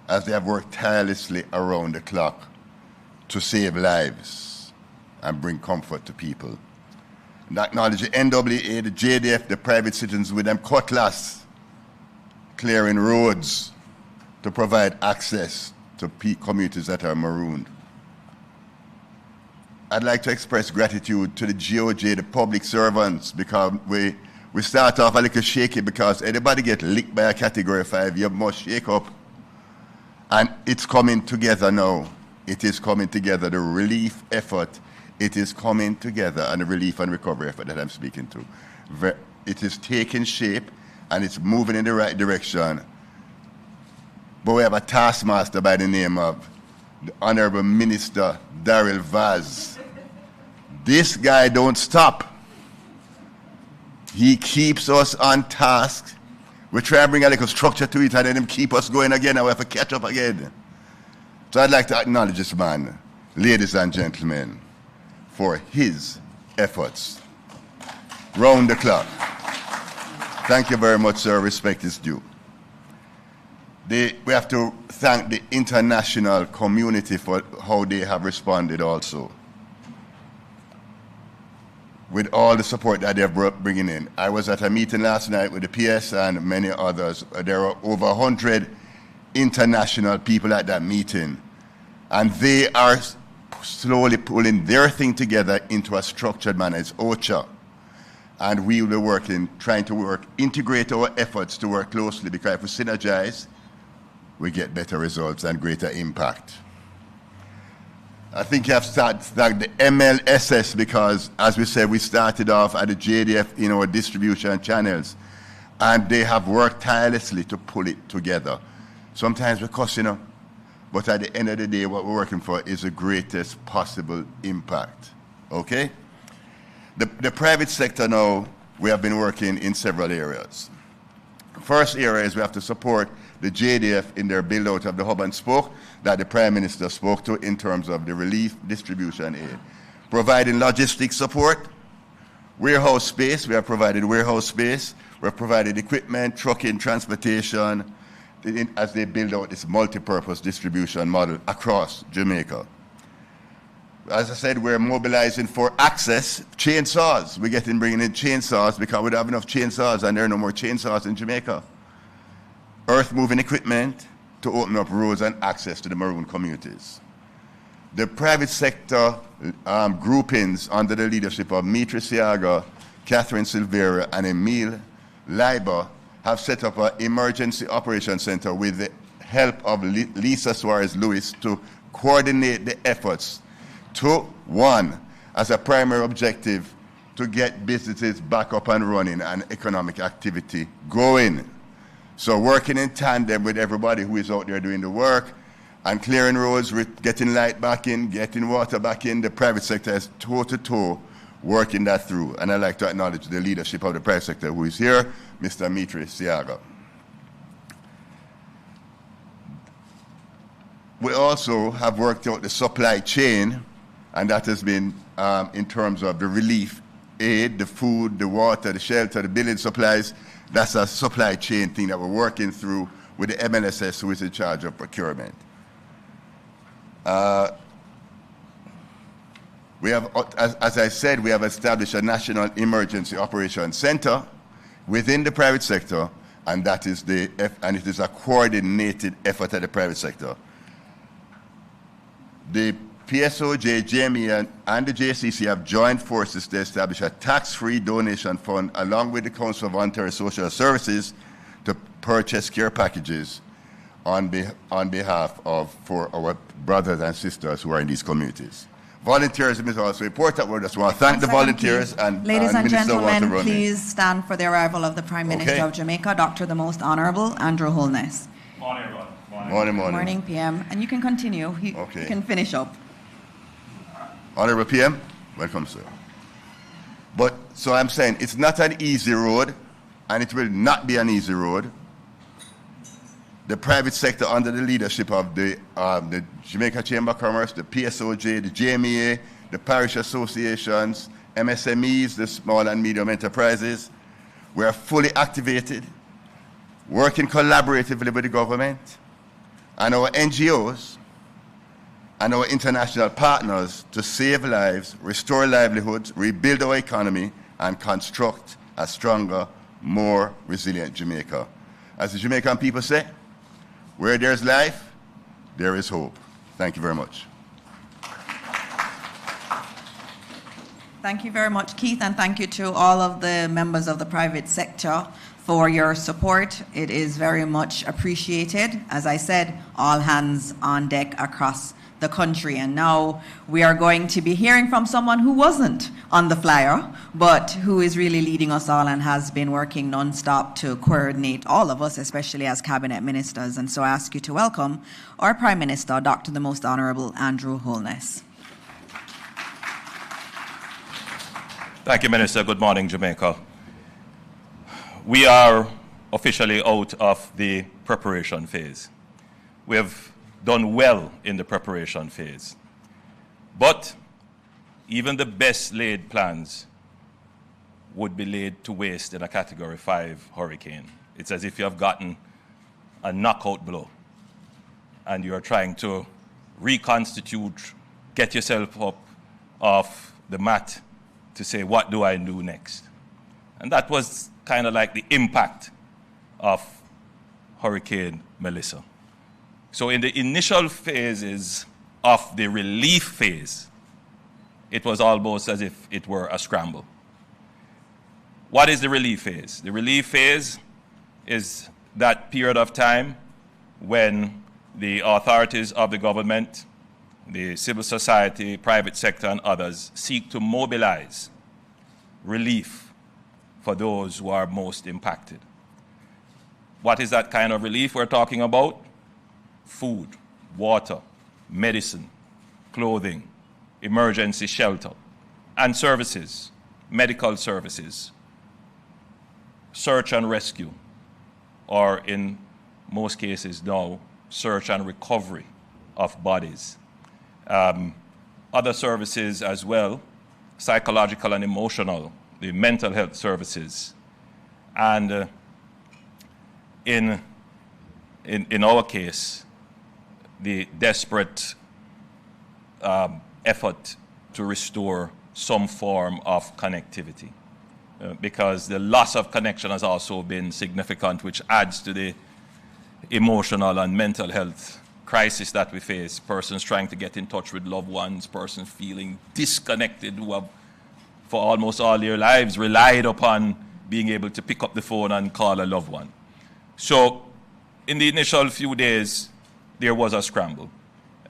as they have worked tirelessly around the clock to save lives and bring comfort to people. And acknowledge the NWA, the JDF, the private citizens with them cutlass, clearing roads to provide access to communities that are marooned. I'd like to express gratitude to the GOJ, the public servants, because we start off a little shaky because anybody get licked by a Category 5, you must shake up. And it's coming together now. It is coming together, the relief effort. It is coming together, and the relief and recovery effort that I'm speaking to. It is taking shape, and it's moving in the right direction. But we have a taskmaster by the name of the Honorable Minister Daryl Vaz. This guy don't stop. He keeps us on task. We try and bring a little structure to it and then him keep us going again and we have to catch up again. So I'd like to acknowledge this man, ladies and gentlemen, for his efforts round the clock. Thank you very much, sir. Respect is due. We have to thank the international community for how they have responded also, with all the support that they're bringing in. I was at a meeting last night with the PS and many others. There were over 100 international people at that meeting, and they are slowly pulling their thing together into a structured manner. It's OCHA. And we will be trying to integrate our efforts to work closely, because if we synergize, we get better results and greater impact. I think you have started the MLSS because, as we said, we started off at the JDF in our distribution channels, and they have worked tirelessly to pull it together. Sometimes we're cussing, but at the end of the day, what we're working for is the greatest possible impact. Okay? The private sector now, we have been working in several areas. First area is we have to support the JDF in their build-out of the hub and spoke that the Prime Minister spoke to in terms of the relief distribution aid. Providing logistics support, warehouse space, we have provided warehouse space, we have provided equipment, trucking, transportation, as they build out this multi-purpose distribution model across Jamaica. As I said, we're mobilizing for access, chainsaws. We're bringing in chainsaws because we don't have enough chainsaws, and there are no more chainsaws in Jamaica. Earth-moving equipment to open up roads and access to the maroon communities. The private sector groupings under the leadership of Mitra Siaga, Catherine Silveira, and Emile Leiber have set up an emergency operations center with the help of Lisa Suarez-Lewis to coordinate the efforts to, one, as a primary objective, to get businesses back up and running and economic activity going. So working in tandem with everybody who is out there doing the work and clearing roads, getting light back in, getting water back in, the private sector is toe-to-toe working that through. And I'd like to acknowledge the leadership of the private sector who is here, Mr. Mitra Siaga. We also have worked out the supply chain, and that has been in terms of the relief aid, the food, the water, the shelter, the building supplies. That's a supply chain thing that we're working through with the MLSS, who is in charge of procurement. We have, as I said, we have established a National Emergency Operations Center within the private sector, and that is and it is a coordinated effort at the private sector. The PSOJ, JME, and the JCC have joined forces to establish a tax-free donation fund along with the Council of Voluntary Social Services to purchase care packages on behalf of for our brothers and sisters who are in these communities. Volunteerism is also important. We just want to thank the volunteers and ladies and Minister gentlemen, Walter please stand for the arrival of the Prime Minister of Jamaica, Dr. the Most Honorable Andrew Holness. Morning, everyone. Morning. Morning, PM. And you can continue. You can finish up. Honorable PM, welcome, sir. But, so I'm saying, it's not an easy road, and it will not be an easy road. The private sector, under the leadership of the Jamaica Chamber of Commerce, the PSOJ, the JMEA, the parish associations, MSMEs, the small and medium enterprises, we are fully activated, working collaboratively with the government and our NGOs and our international partners to save lives, restore livelihoods, rebuild our economy, and construct a stronger, more resilient Jamaica. As the Jamaican people say, where there's life, there is hope. Thank you very much. Thank you very much, Keith, and thank you to all of the members of the private sector for your support. It is very much appreciated. As I said, all hands on deck across the country. And now we are going to be hearing from someone who wasn't on the flyer, but who is really leading us all and has been working non-stop to coordinate all of us, especially as cabinet ministers. And so I ask you to welcome our Prime Minister, Dr. the Most Honorable Andrew Holness. Thank you, Minister. Good morning, Jamaica. We are officially out of the preparation phase. We have done well in the preparation phase. But even the best laid plans would be laid to waste in a Category 5 hurricane. It's as if you have gotten a knockout blow and you are trying to reconstitute, get yourself up off the mat to say, what do I do next? And that was kind of like the impact of Hurricane Melissa. So in the initial phases of the relief phase, it was almost as if it were a scramble. What is the relief phase? The relief phase is that period of time when the authorities of the government, the civil society, private sector, and others seek to mobilize relief for those who are most impacted. What is that kind of relief we're talking about? Food, water, medicine, clothing, emergency shelter, and services, medical services, search and rescue, or in most cases now, search and recovery of bodies. Other services as well, psychological and emotional, the mental health services. And in our case, the desperate effort to restore some form of connectivity. Because the loss of connection has also been significant, which adds to the emotional and mental health crisis that we face. Persons trying to get in touch with loved ones, persons feeling disconnected who have, for almost all their lives, relied upon being able to pick up the phone and call a loved one. So in the initial few days, there was a scramble.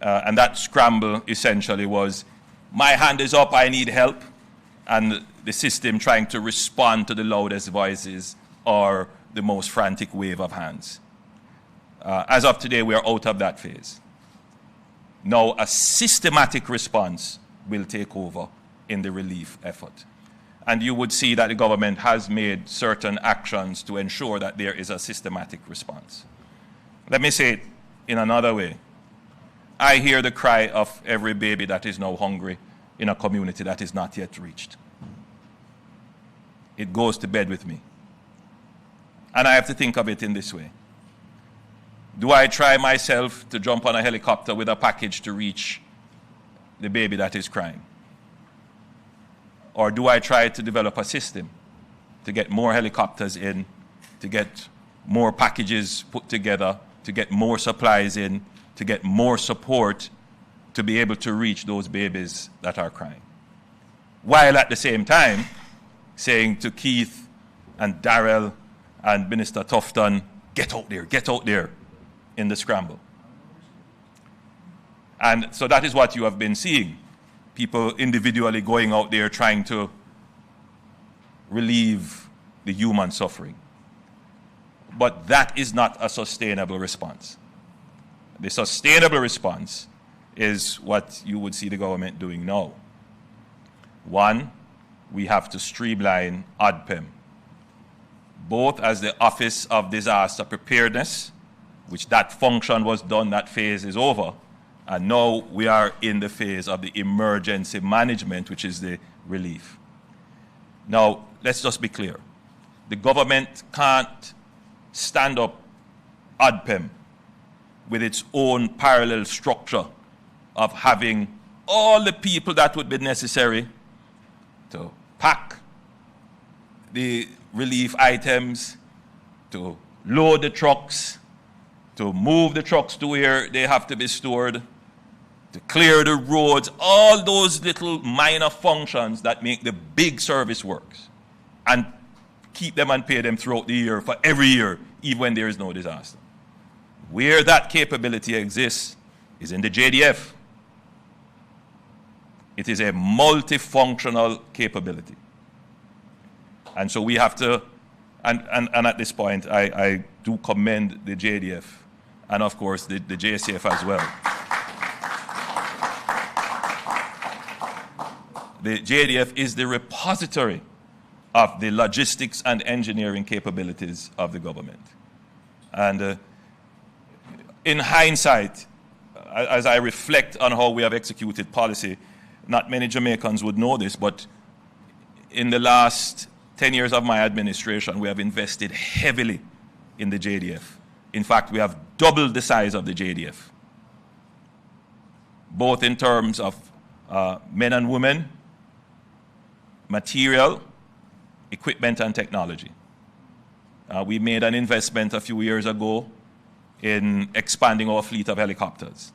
And that scramble essentially was, my hand is up, I need help, and the system trying to respond to the loudest voices or the most frantic wave of hands. As of today, we are out of that phase. Now, a systematic response will take over in the relief effort. And you would see that the government has made certain actions to ensure that there is a systematic response. Let me say it in another way. I hear the cry of every baby that is now hungry in a community that is not yet reached. It goes to bed with me. And I have to think of it in this way. Do I try myself to jump on a helicopter with a package to reach the baby that is crying? Or do I try to develop a system to get more helicopters in, to get more packages put together, to get more supplies in, to get more support to be able to reach those babies that are crying? While at the same time saying to Keith and Daryl and Minister Tufton, get out there in the scramble. And so that is what you have been seeing. People individually going out there trying to relieve the human suffering. But that is not a sustainable response. The sustainable response is what you would see the government doing now. One, we have to streamline ODPEM, both as the Office of Disaster Preparedness, which that function was done, that phase is over, and now we are in the phase of the emergency management, which is the relief. Now, let's just be clear. The government can't stand up ODPEM with its own parallel structure of having all the people that would be necessary to pack the relief items, to load the trucks, to move the trucks to where they have to be stored, to clear the roads, all those little minor functions that make the big service works, and keep them and pay them throughout the year for every year, even when there is no disaster. Where that capability exists is in the JDF. It is a multifunctional capability. And so we have to, and at this point, I do commend the JDF and of course the JCF as well. The JDF is the repository of the logistics and engineering capabilities of the government. And in hindsight, as I reflect on how we have executed policy, not many Jamaicans would know this, but in the last 10 years of my administration, we have invested heavily in the JDF. In fact, we have doubled the size of the JDF, both in terms of men and women, material, equipment, and technology. We made an investment a few years ago in expanding our fleet of helicopters,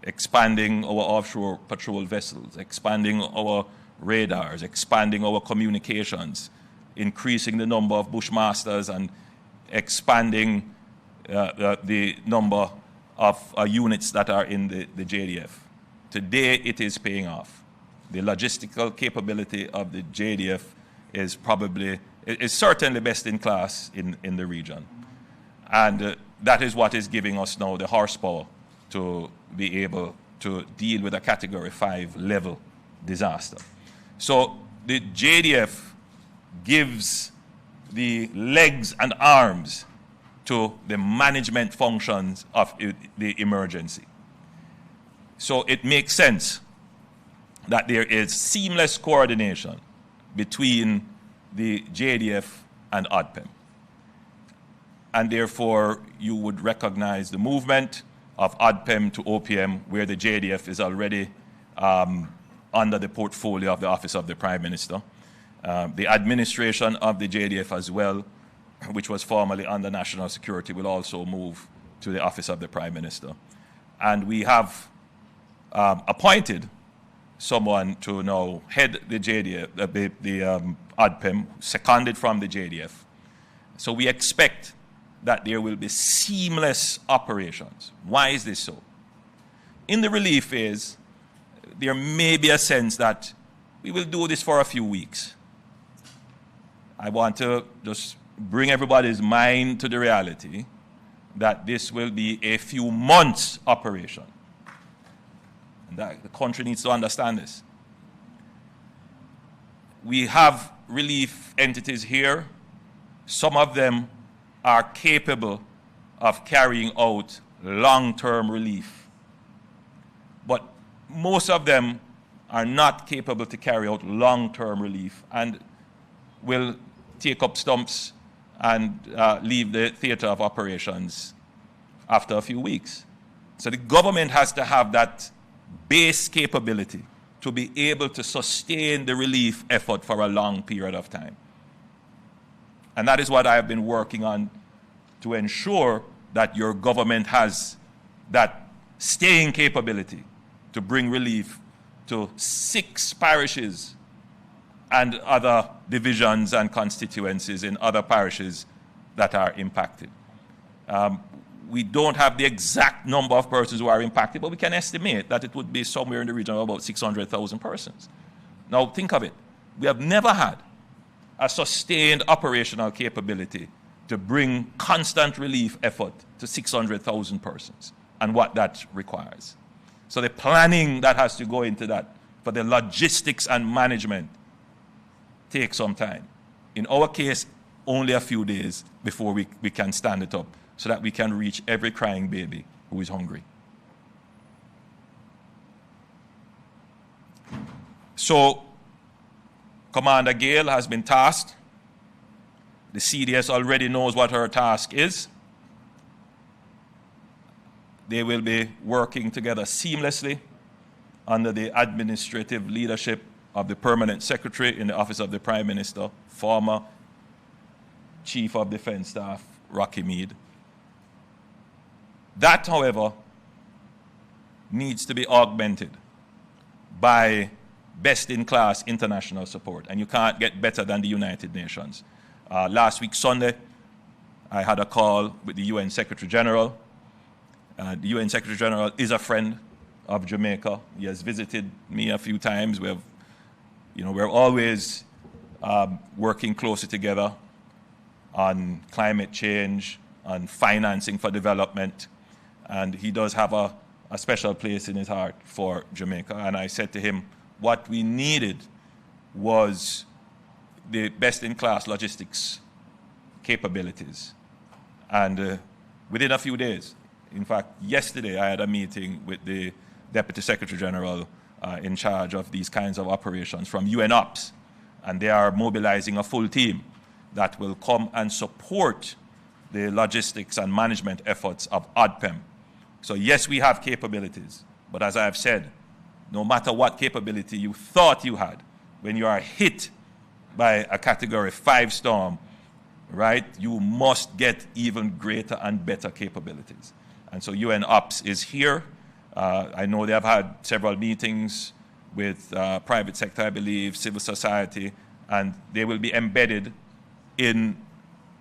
expanding our offshore patrol vessels, expanding our radars, expanding our communications, increasing the number of bushmasters, and expanding the number of units that are in the JDF. Today, it is paying off. The logistical capability of the JDF is certainly best in class in the region. And that is what is giving us now the horsepower to be able to deal with a Category 5 level disaster. So the JDF gives the legs and arms to the management functions of the emergency. So it makes sense that there is seamless coordination between the JDF and ODPEM. And therefore, you would recognize the movement of ODPEM to OPM, where the JDF is already under the portfolio of the Office of the Prime Minister. The administration of the JDF as well, which was formerly under National Security, will also move to the Office of the Prime Minister. And we have appointed someone to now head the JDF, the ODPEM, seconded from the JDF. So we expect that there will be seamless operations. Why is this so? In the relief phase, there may be a sense that we will do this for a few weeks. I want to just bring everybody's mind to the reality that this will be a few months operation. And that the country needs to understand this. We have relief entities here. Some of them are capable of carrying out long-term relief. But most of them are not capable to carry out long-term relief and will take up stumps and leave the theater of operations after a few weeks. So the government has to have that base capability to be able to sustain the relief effort for a long period of time. And that is what I have been working on to ensure that your government has that staying capability to bring relief to 6 parishes and other divisions and constituencies in other parishes that are impacted. We don't have the exact number of persons who are impacted, but we can estimate that it would be somewhere in the region of about 600,000 persons. Now think of it. We have never had a sustained operational capability to bring constant relief effort to 600,000 persons and what that requires. So the planning that has to go into that for the logistics and management takes some time. In our case, only a few days before we can stand it up so that we can reach every crying baby who is hungry. So Commander Gayle has been tasked. The CDS already knows what her task is. They will be working together seamlessly under the administrative leadership of the Permanent Secretary in the Office of the Prime Minister, former Chief of Defense Staff, Rocky Mead. That, however, needs to be augmented by best-in-class international support, and you can't get better than the United Nations. Last week, Sunday, I had a call with the UN Secretary General. The UN Secretary General is a friend of Jamaica. He has visited me a few times. We're always working closely together on climate change, on financing for development, and he does have a special place in his heart for Jamaica. And I said to him, what we needed was the best-in-class logistics capabilities. And within a few days, in fact, yesterday I had a meeting with the Deputy Secretary General in charge of these kinds of operations from UN Ops, and they are mobilizing a full team that will come and support the logistics and management efforts of ODPEM. So yes, we have capabilities, but as I have said, no matter what capability you thought you had, when you are hit by a Category 5 storm, right, you must get even greater and better capabilities. And so UN Ops is here. I know they have had several meetings with private sector, I believe, civil society, and they will be embedded in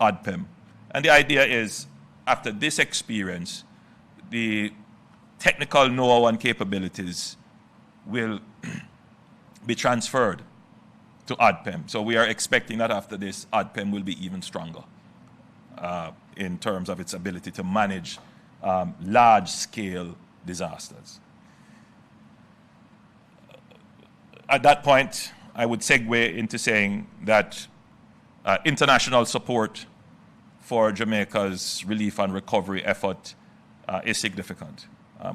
ODPEM. And the idea is, after this experience, the technical know-how and capabilities will be transferred to ODPEM. So we are expecting that after this, ODPEM will be even stronger in terms of its ability to manage large-scale disasters. At that point, I would segue into saying that international support for Jamaica's relief and recovery effort is significant.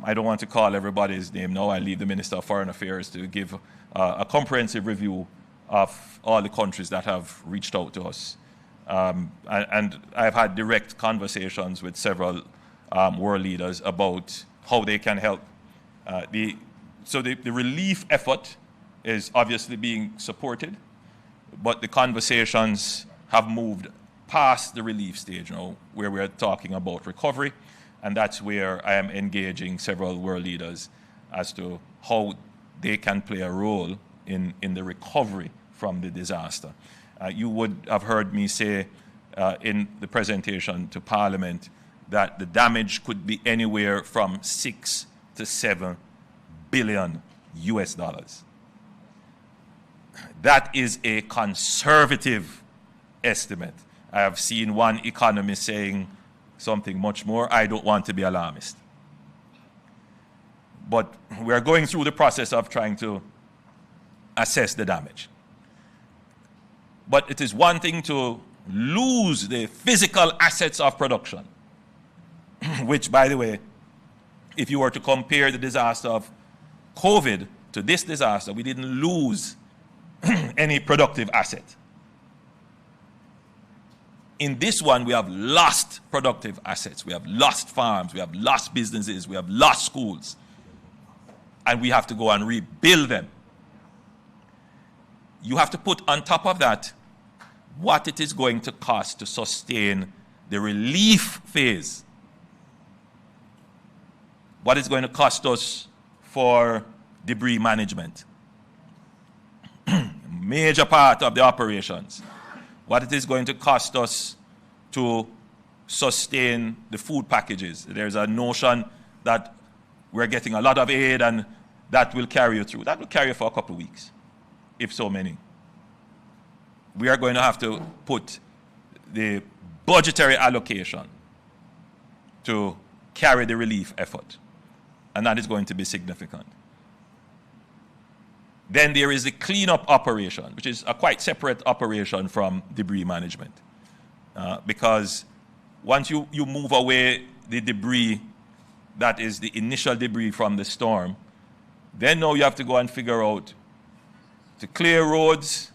I don't want to call everybody's name now. I leave the Minister of Foreign Affairs to give a comprehensive review of all the countries that have reached out to us. And I've had direct conversations with several world leaders about how they can help. So the relief effort is obviously being supported, but the conversations have moved past the relief stage now, where we're talking about recovery, and that's where I am engaging several world leaders as to how they can play a role in the recovery from the disaster. You would have heard me say in the presentation to Parliament that the damage could be anywhere from 6 to 7 billion US dollars. That is a conservative estimate. I have seen one economist saying something much more. I don't want to be alarmist. But we are going through the process of trying to assess the damage. But it is one thing to lose the physical assets of production, which, by the way, if you were to compare the disaster of COVID to this disaster, we didn't lose any productive asset. In this one, we have lost productive assets. We have lost farms. We have lost businesses. We have lost schools. And we have to go and rebuild them. You have to put on top of that what it is going to cost to sustain the relief phase. What it's going to cost us for debris management. Major part of the operations. What it is going to cost us to sustain the food packages. There's a notion that we're getting a lot of aid and that will carry you through. That will carry you for a couple of weeks, if so many. We are going to have to put the budgetary allocation to carry the relief effort, and that is going to be significant. Then there is the cleanup operation, which is a quite separate operation from debris management. Because once you move away the debris that is the initial debris from the storm, then now you have to go and figure out to clear roads,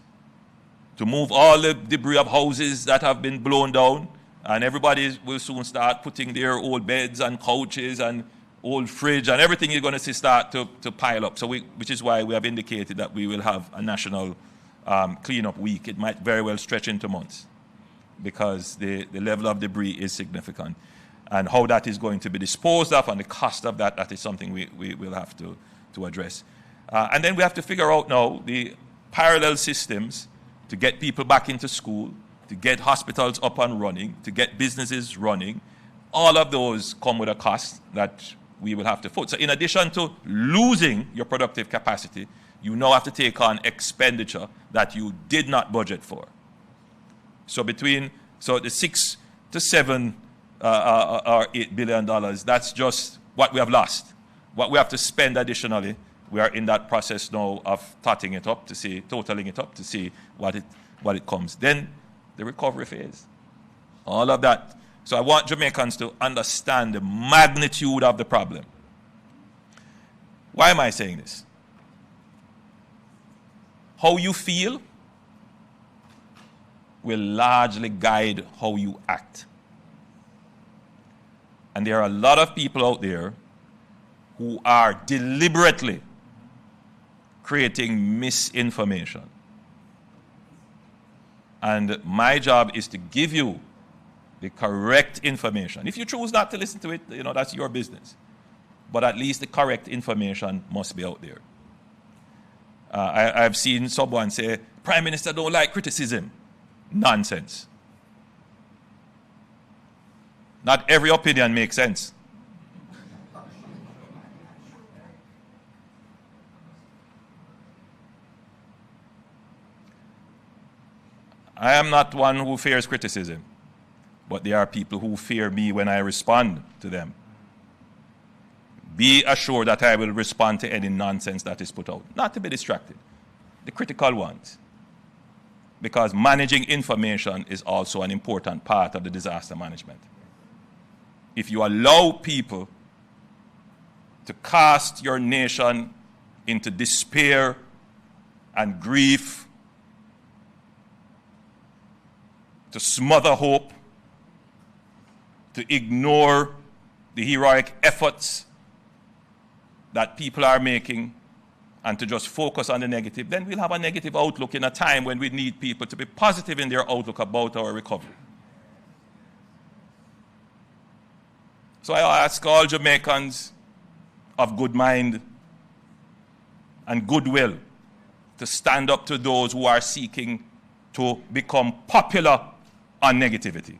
to move all the debris of houses that have been blown down, and everybody will soon start putting their old beds and couches and old fridge and everything you're going to see start to pile up. So which is why we have indicated that we will have a national cleanup week. It might very well stretch into months because the level of debris is significant. And how that is going to be disposed of and the cost of that, that is something we will have to address. And then we have to figure out now the parallel systems to get people back into school, to get hospitals up and running, to get businesses running. All of those come with a cost that we will have to foot. So in addition to losing your productive capacity, you now have to take on expenditure that you did not budget for. So the 6 to 7 or $8 billion, that's just what we have lost. What we have to spend additionally, we are in that process now of totaling it up to see what it comes. Then the recovery phase. All of that. So I want Jamaicans to understand the magnitude of the problem. Why am I saying this? How you feel will largely guide how you act. And there are a lot of people out there who are deliberately creating misinformation. And my job is to give you the correct information. If you choose not to listen to it, that's your business. but at least the correct information must be out there. I've seen someone say, Prime Minister don't like criticism. Nonsense. Not every opinion makes sense. I am not one who fears criticism, but there are people who fear me when I respond to them. Be assured that I will respond to any nonsense that is put out, not to be distracted, the critical ones. Because managing information is also an important part of the disaster management. If you allow people to cast your nation into despair and grief, to smother hope, to ignore the heroic efforts that people are making, and to just focus on the negative, then we'll have a negative outlook in a time when we need people to be positive in their outlook about our recovery. So I ask all Jamaicans of good mind and goodwill to stand up to those who are seeking to become popular on negativity.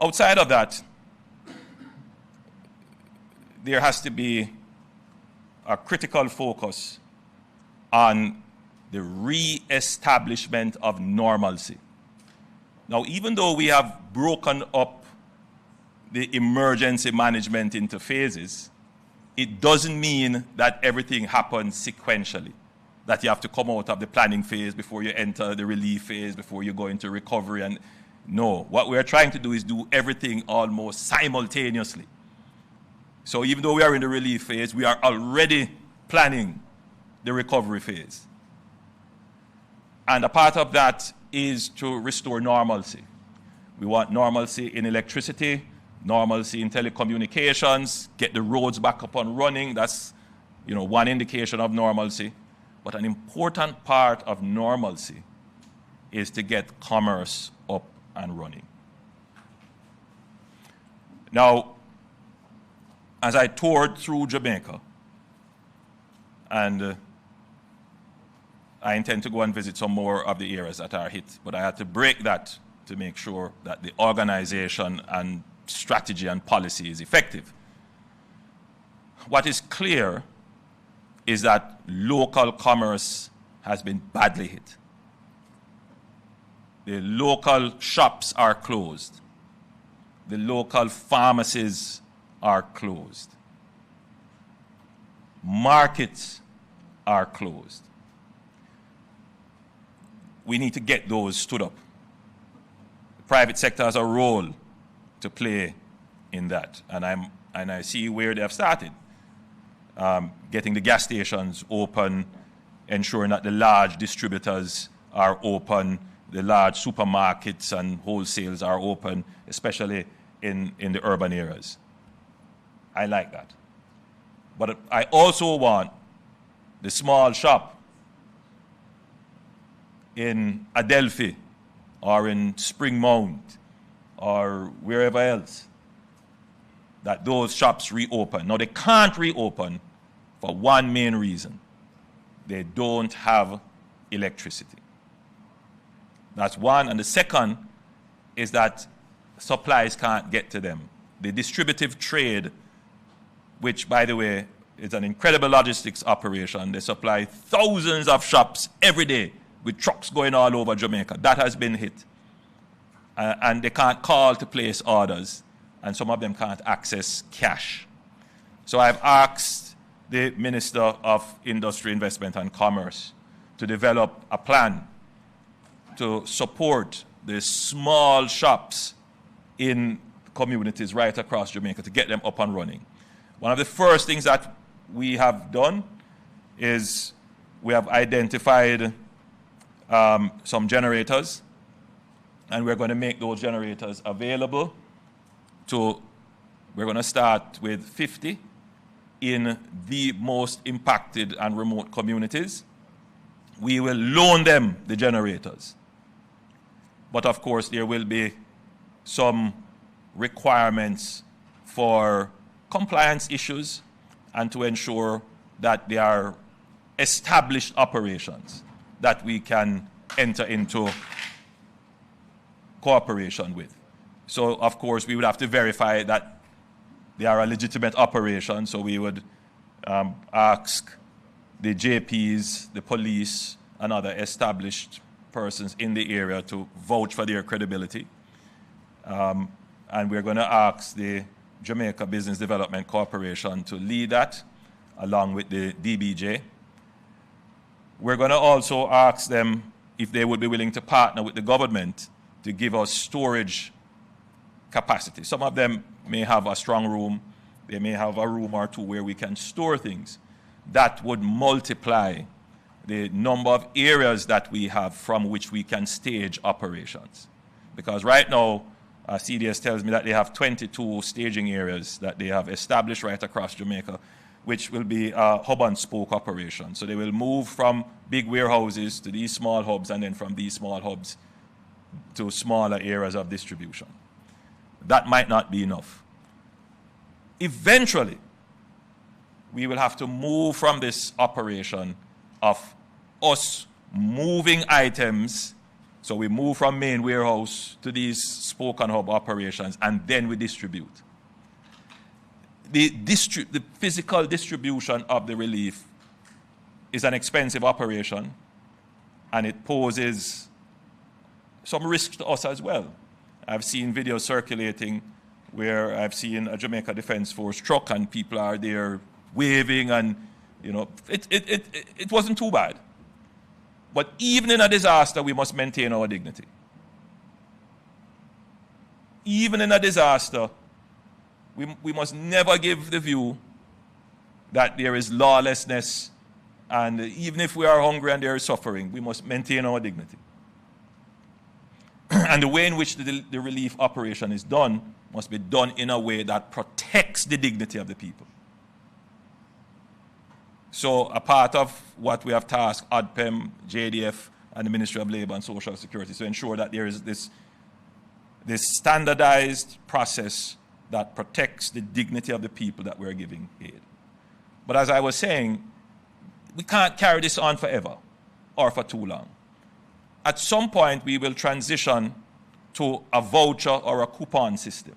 Outside of that, there has to be a critical focus on the re-establishment of normalcy. Now, even though we have broken up the emergency management into phases, it doesn't mean that everything happens sequentially, that you have to come out of the planning phase before you enter the relief phase, before you go into recovery. And no, what we're trying to do is do everything almost simultaneously. So even though we are in the relief phase, we are already planning the recovery phase. And a part of that is to restore normalcy. We want normalcy in electricity, normalcy in telecommunications, get the roads back up and running. That's, one indication of normalcy. But an important part of normalcy is to get commerce up and running. Now, as I toured through Jamaica, and I intend to go and visit some more of the areas that are hit, but I had to break that to make sure that the organization and strategy and policy is effective. What is clear is that local commerce has been badly hit. The local shops are closed. The local pharmacies are closed. Markets are closed. We need to get those stood up. The private sector has a role to play in that, and I see where they have started. Getting the gas stations open, ensuring that the large distributors are open, the large supermarkets and wholesales are open, especially in the urban areas. I like that. But I also want the small shop in Adelphi or in Springmount or wherever else, that those shops reopen. Now, they can't reopen for one main reason. They don't have electricity. That's one. And the second is that supplies can't get to them. The distributive trade, which, by the way, is an incredible logistics operation. They supply thousands of shops every day with trucks going all over Jamaica. That has been hit. And they can't call to place orders, and some of them can't access cash. So I've asked the Minister of Industry, Investment and Commerce to develop a plan to support the small shops in communities right across Jamaica to get them up and running. One of the first things that we have done is we have identified some generators, and we're going to make those generators available we're going to start with 50 in the most impacted and remote communities. We will loan them the generators. But of course, there will be some requirements for compliance issues and to ensure that they are established operations that we can enter into cooperation with. So, of course, we would have to verify that they are a legitimate operation. So we would ask the JPs, the police, and other established persons in the area to vouch for their credibility. And we're going to ask the Jamaica Business Development Corporation to lead that, along with the DBJ. We're going to also ask them if they would be willing to partner with the government to give us storage capacity. Some of them may have a strong room. They may have a room or two where we can store things. That would multiply the number of areas that we have from which we can stage operations. Because right now, CDS tells me that they have 22 staging areas that they have established right across Jamaica, which will be a hub and spoke operation. So they will move from big warehouses to these small hubs, and then from these small hubs to smaller areas of distribution. That might not be enough. Eventually, we will have to move from this operation of us moving items. So we move from main warehouse to these spoke and hub operations, and then we distribute. The physical distribution of the relief is an expensive operation, and it poses some risk to us as well. I've seen videos circulating where I've seen a Jamaica Defense Force truck and people are there waving, and it wasn't too bad. But even in a disaster, we must maintain our dignity. Even in a disaster, we must never give the view that there is lawlessness, and even if we are hungry and there is suffering, we must maintain our dignity. And the way in which the relief operation is done must be done in a way that protects the dignity of the people. So a part of what we have tasked ODPEM, JDF, and the Ministry of Labour and Social Security to ensure that there is this standardized process that protects the dignity of the people that we're giving aid. But as I was saying, we can't carry this on forever or for too long. At some point, we will transition to a voucher or a coupon system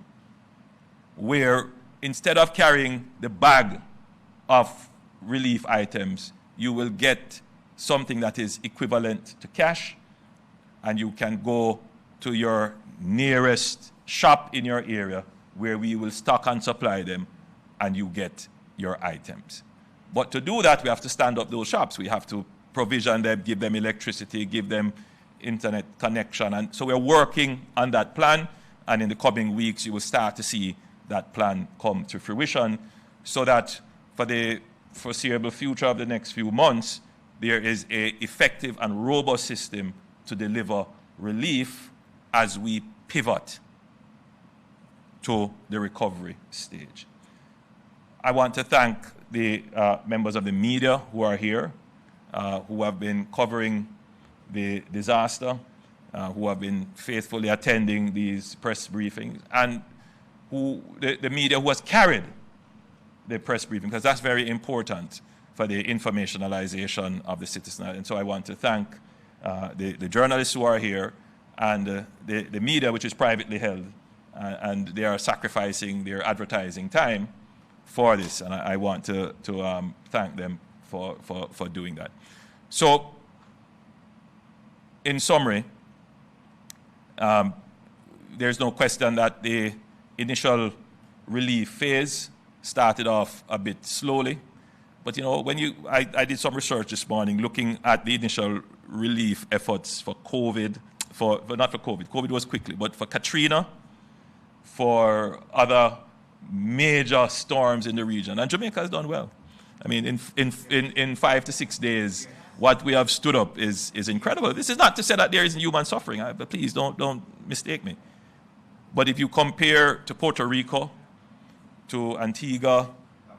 where instead of carrying the bag of relief items, you will get something that is equivalent to cash, and you can go to your nearest shop in your area where we will stock and supply them, and you get your items. But to do that, we have to stand up those shops. We have to provision them, give them electricity, give them internet connection. And so we're working on that plan, and in the coming weeks, you will start to see that plan come to fruition, so that for the foreseeable future of the next few months, there is an effective and robust system to deliver relief as we pivot to the recovery stage. I want to thank the members of the media who are here, who have been covering the disaster, who have been faithfully attending these press briefings, and the media who has carried the press briefing, because that's very important for the informationalization of the citizen. And so I want to thank the journalists who are here and the media, which is privately held, and they are sacrificing their advertising time for this, and I want to thank them for doing that. So, in summary, there's no question that the initial relief phase started off a bit slowly, but I did some research this morning looking at the initial relief efforts for COVID, not for COVID. COVID was quickly, but for Katrina, for other major storms in the region, and Jamaica has done well. I mean, in 5 to 6 days, what we have stood up is incredible. This is not to say that there isn't human suffering, but please don't mistake me. But if you compare to Puerto Rico, to Antigua,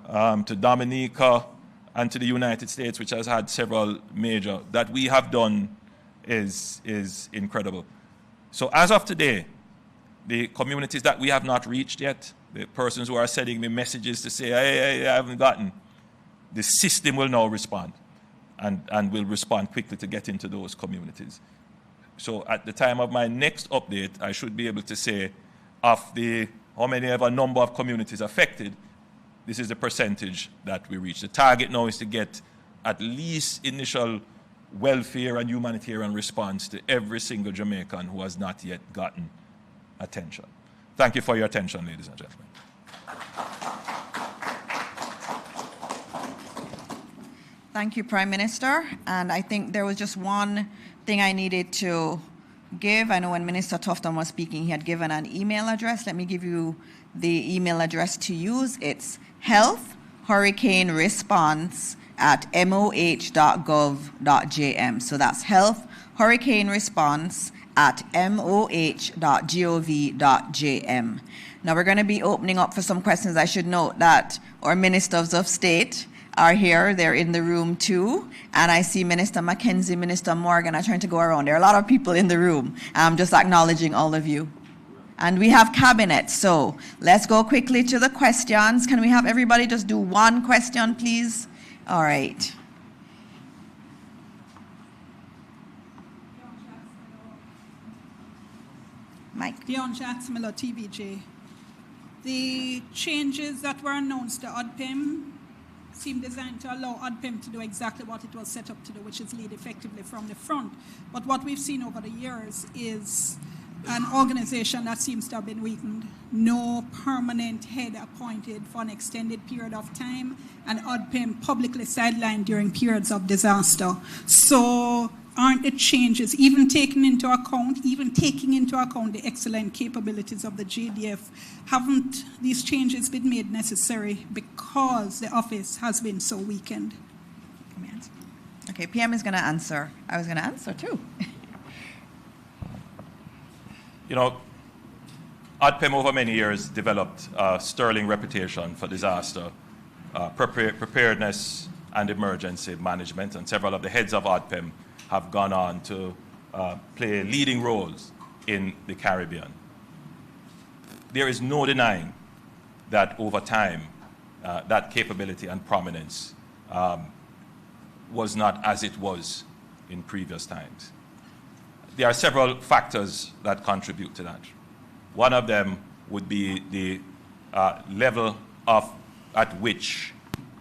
to Dominica, and to the United States, which has had several major, that we have done is incredible. So as of today, the communities that we have not reached yet, the persons who are sending me messages to say, hey, I haven't gotten, the system will now respond and will respond quickly to get into those communities. So at the time of my next update, I should be able to say of the how many ever number of communities affected, this is the percentage that we reach. The target now is to get at least initial welfare and humanitarian response to every single Jamaican who has not yet gotten attention. Thank you for your attention, ladies and gentlemen. Thank you, Prime Minister. And I think there was just one thing I needed to give. I know when Minister Tufton was speaking, he had given an email address. Let me give you the email address to use. It's healthhurricaneresponse@moh.gov.jm. So that's healthhurricaneresponse@moh.gov.jm. Now we're going to be opening up for some questions. I should note that our Ministers of State are here. They're in the room too. And I see Minister Mackenzie, Minister Morgan are trying to go around. There are a lot of people in the room. I'm just acknowledging all of you. And we have cabinet, so let's go quickly to the questions. Can we have everybody just do one question, please? All right. Mike. Dion Jacksmiller, TVJ. The changes that were announced to ODPEM seem designed to allow ODPEM to do exactly what it was set up to do, which is lead effectively from the front. But what we've seen over the years is an organization that seems to have been weakened, no permanent head appointed for an extended period of time, and ODPEM publicly sidelined during periods of disaster. So aren't the changes, even taking into account the excellent capabilities of the JDF, haven't these changes been made necessary because the office has been so weakened? Okay, PM is going to answer. I was going to answer too. You know, ODPEM over many years developed a sterling reputation for disaster, preparedness and emergency management, and several of the heads of ODPEM have gone on to play leading roles in the Caribbean. There is no denying that over time, that capability and prominence was not as it was in previous times. There are several factors that contribute to that. One of them would be the level at which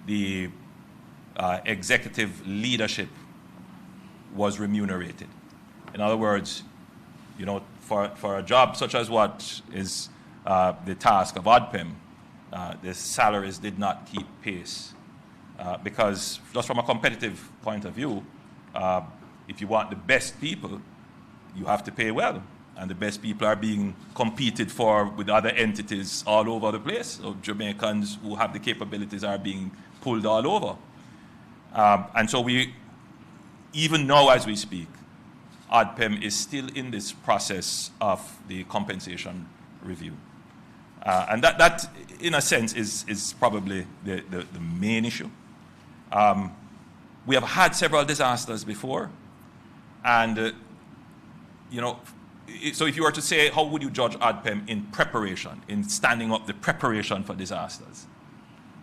the executive leadership was remunerated. In other words, you know, for a job such as what is the task of ODPEM, the salaries did not keep pace because just from a competitive point of view, if you want the best people, you have to pay well, and the best people are being competed for with other entities all over the place. So Jamaicans who have the capabilities are being pulled all over. And so we, even now as we speak, ODPEM is still in this process of the compensation review. And that, in a sense, is probably the main issue. We have had several disasters before, and you know, so if you were to say, how would you judge ODPEM in preparation, in standing up the preparation for disasters?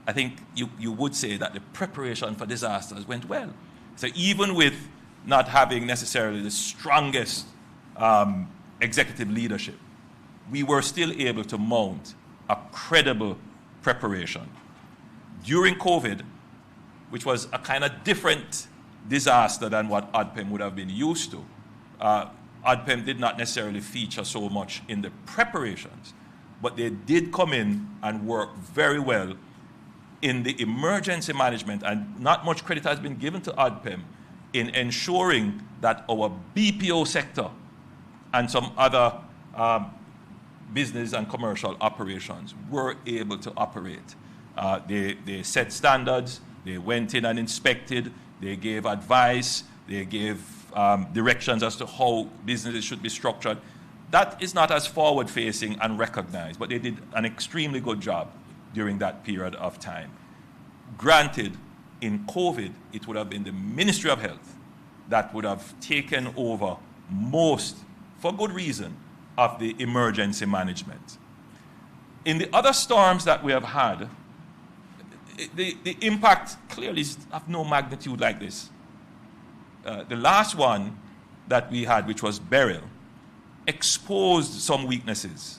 I think you would say that the preparation for disasters went well. So even with not having necessarily the strongest executive leadership, we were still able to mount a credible preparation. During COVID, which was a kind of different disaster than what ODPEM would have been used to, ODPEM did not necessarily feature so much in the preparations, but they did come in and work very well in the emergency management, and not much credit has been given to ODPEM in ensuring that our BPO sector and some other business and commercial operations were able to operate. They set standards, they went in and inspected, they gave advice, they gave directions as to how businesses should be structured. That is not as forward-facing and recognized, but they did an extremely good job during that period of time. Granted, in COVID, it would have been the Ministry of Health that would have taken over most, for good reason, of the emergency management. In the other storms that we have had, the impact clearly is of no magnitude like this. The last one that we had, which was Beryl, exposed some weaknesses.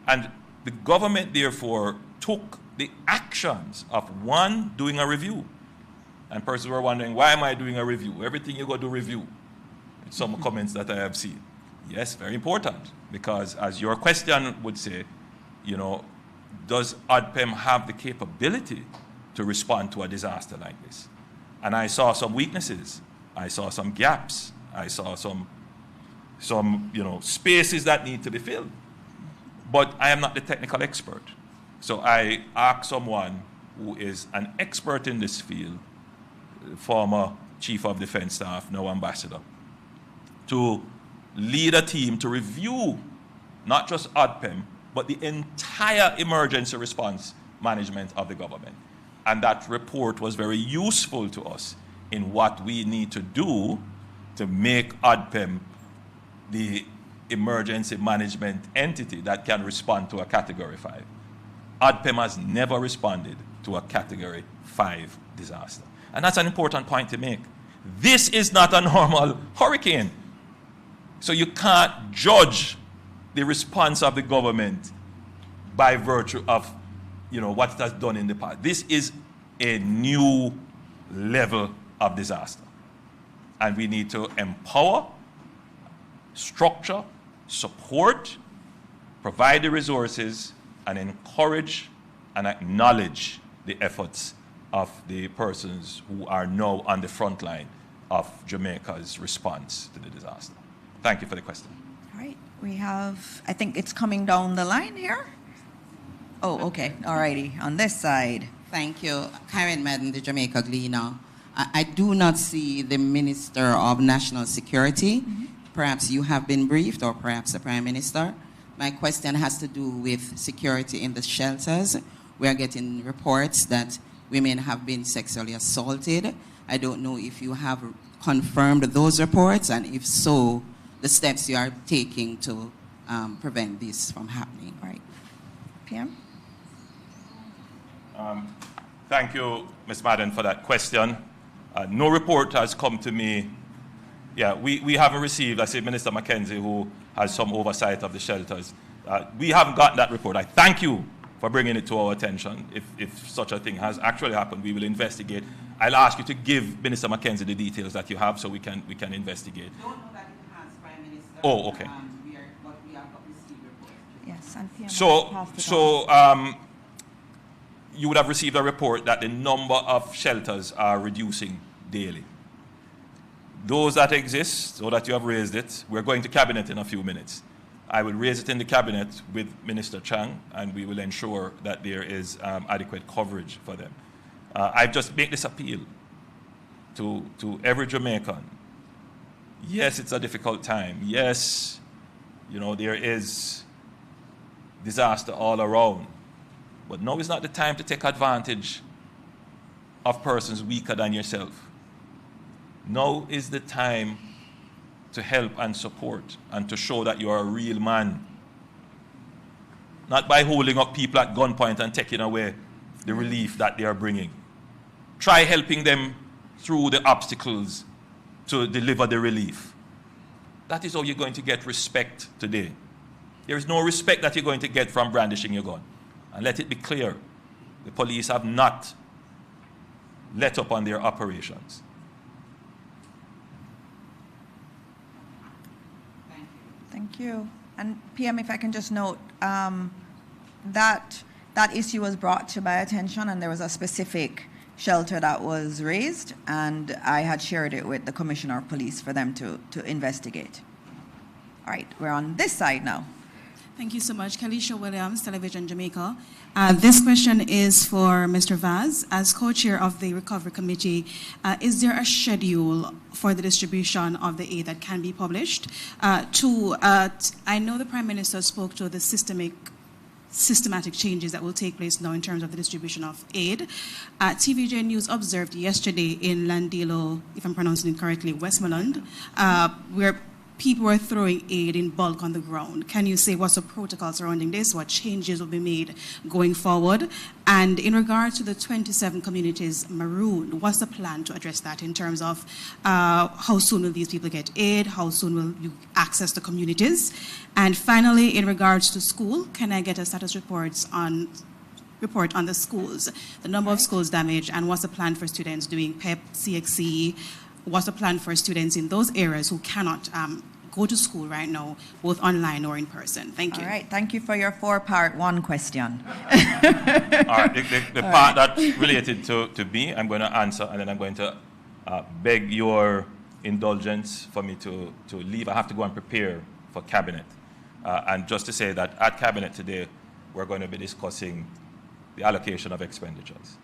And the government, therefore, took the actions of, one, doing a review. And persons were wondering, why am I doing a review? Everything you go do review. Some comments that I have seen. Yes, very important, because as your question would say, you know, does ODPEM have the capability to respond to a disaster like this? And I saw some weaknesses. I saw some gaps. I saw some spaces that need to be filled. But I am not the technical expert. So I asked someone who is an expert in this field, former Chief of Defense Staff, now Ambassador, to lead a team to review not just ODPEM, but the entire emergency response management of the government. And that report was very useful to us in what we need to do to make ODPEM the emergency management entity that can respond to a Category 5. ODPEM has never responded to a Category 5 disaster. And that's an important point to make. This is not a normal hurricane. So you can't judge the response of the government by virtue of what it has done in the past. This is a new level of disaster. And we need to empower, structure, support, provide the resources, and encourage and acknowledge the efforts of the persons who are now on the front line of Jamaica's response to the disaster. Thank you for the question. All right, we have, I think it's coming down the line here. Oh, okay, all righty, on this side. Thank you. Karen Madden, the Jamaica Gleaner. I do not see the Minister of National Security. Mm-hmm. Perhaps you have been briefed, or perhaps the Prime Minister. My question has to do with security in the shelters. We are getting reports that women have been sexually assaulted. I don't know if you have confirmed those reports, and if so, the steps you are taking to prevent this from happening. Right. PM? Thank you, Ms. Madden, for that question. No report has come to me. Yeah, we haven't received, I say Minister Mackenzie, who has some oversight of the shelters. We haven't gotten that report. I thank you for bringing it to our attention. If such a thing has actually happened, we will investigate. I'll ask you to give Minister Mackenzie the details that you have so we can investigate. I don't know that it has, Prime Minister. Oh, okay. But we have received reports. Yes, and PM So you would have received a report that the number of shelters are reducing daily. Those that exist, or that you have raised it, we're going to Cabinet in a few minutes. I will raise it in the Cabinet with Minister Chang, and we will ensure that there is adequate coverage for them. I just make this appeal to every Jamaican. Yes, it's a difficult time. Yes, there is disaster all around. But now is not the time to take advantage of persons weaker than yourself. Now is the time to help and support and to show that you are a real man. Not by holding up people at gunpoint and taking away the relief that they are bringing. Try helping them through the obstacles to deliver the relief. That is how you're going to get respect today. There is no respect that you're going to get from brandishing your gun. And let it be clear, the police have not let up on their operations. Thank you. And PM, if I can just note, that issue was brought to my attention, and there was a specific shelter that was raised, and I had shared it with the Commissioner of Police for them to investigate. All right, we're on this side now. Thank you so much. Kalisha Williams, Television Jamaica. This question is for Mr. Vaz. As co-chair of the Recovery Committee, is there a schedule for the distribution of the aid that can be published? Two, I know the Prime Minister spoke to the systematic changes that will take place now in terms of the distribution of aid. TVJ News observed yesterday in Landilo, if I'm pronouncing it correctly, Westmoreland, where people were throwing aid in bulk on the ground. Can you say what's the protocol surrounding this? What changes will be made going forward? And in regard to the 27 communities marooned, what's the plan to address that in terms of how soon will these people get aid? How soon will you access the communities? And finally, in regards to school, can I get a status report on the schools, the number of schools damaged, and what's the plan for students doing PEP, CXC? What's the plan for students in those areas who cannot go to school right now, both online or in person? Thank you. All right, thank you for your four-part one question. All right, the part that's related to me, I'm going to answer, and then I'm going to beg your indulgence for me to leave. I have to go and prepare for Cabinet. And just to say that at Cabinet today, we're going to be discussing the allocation of expenditures.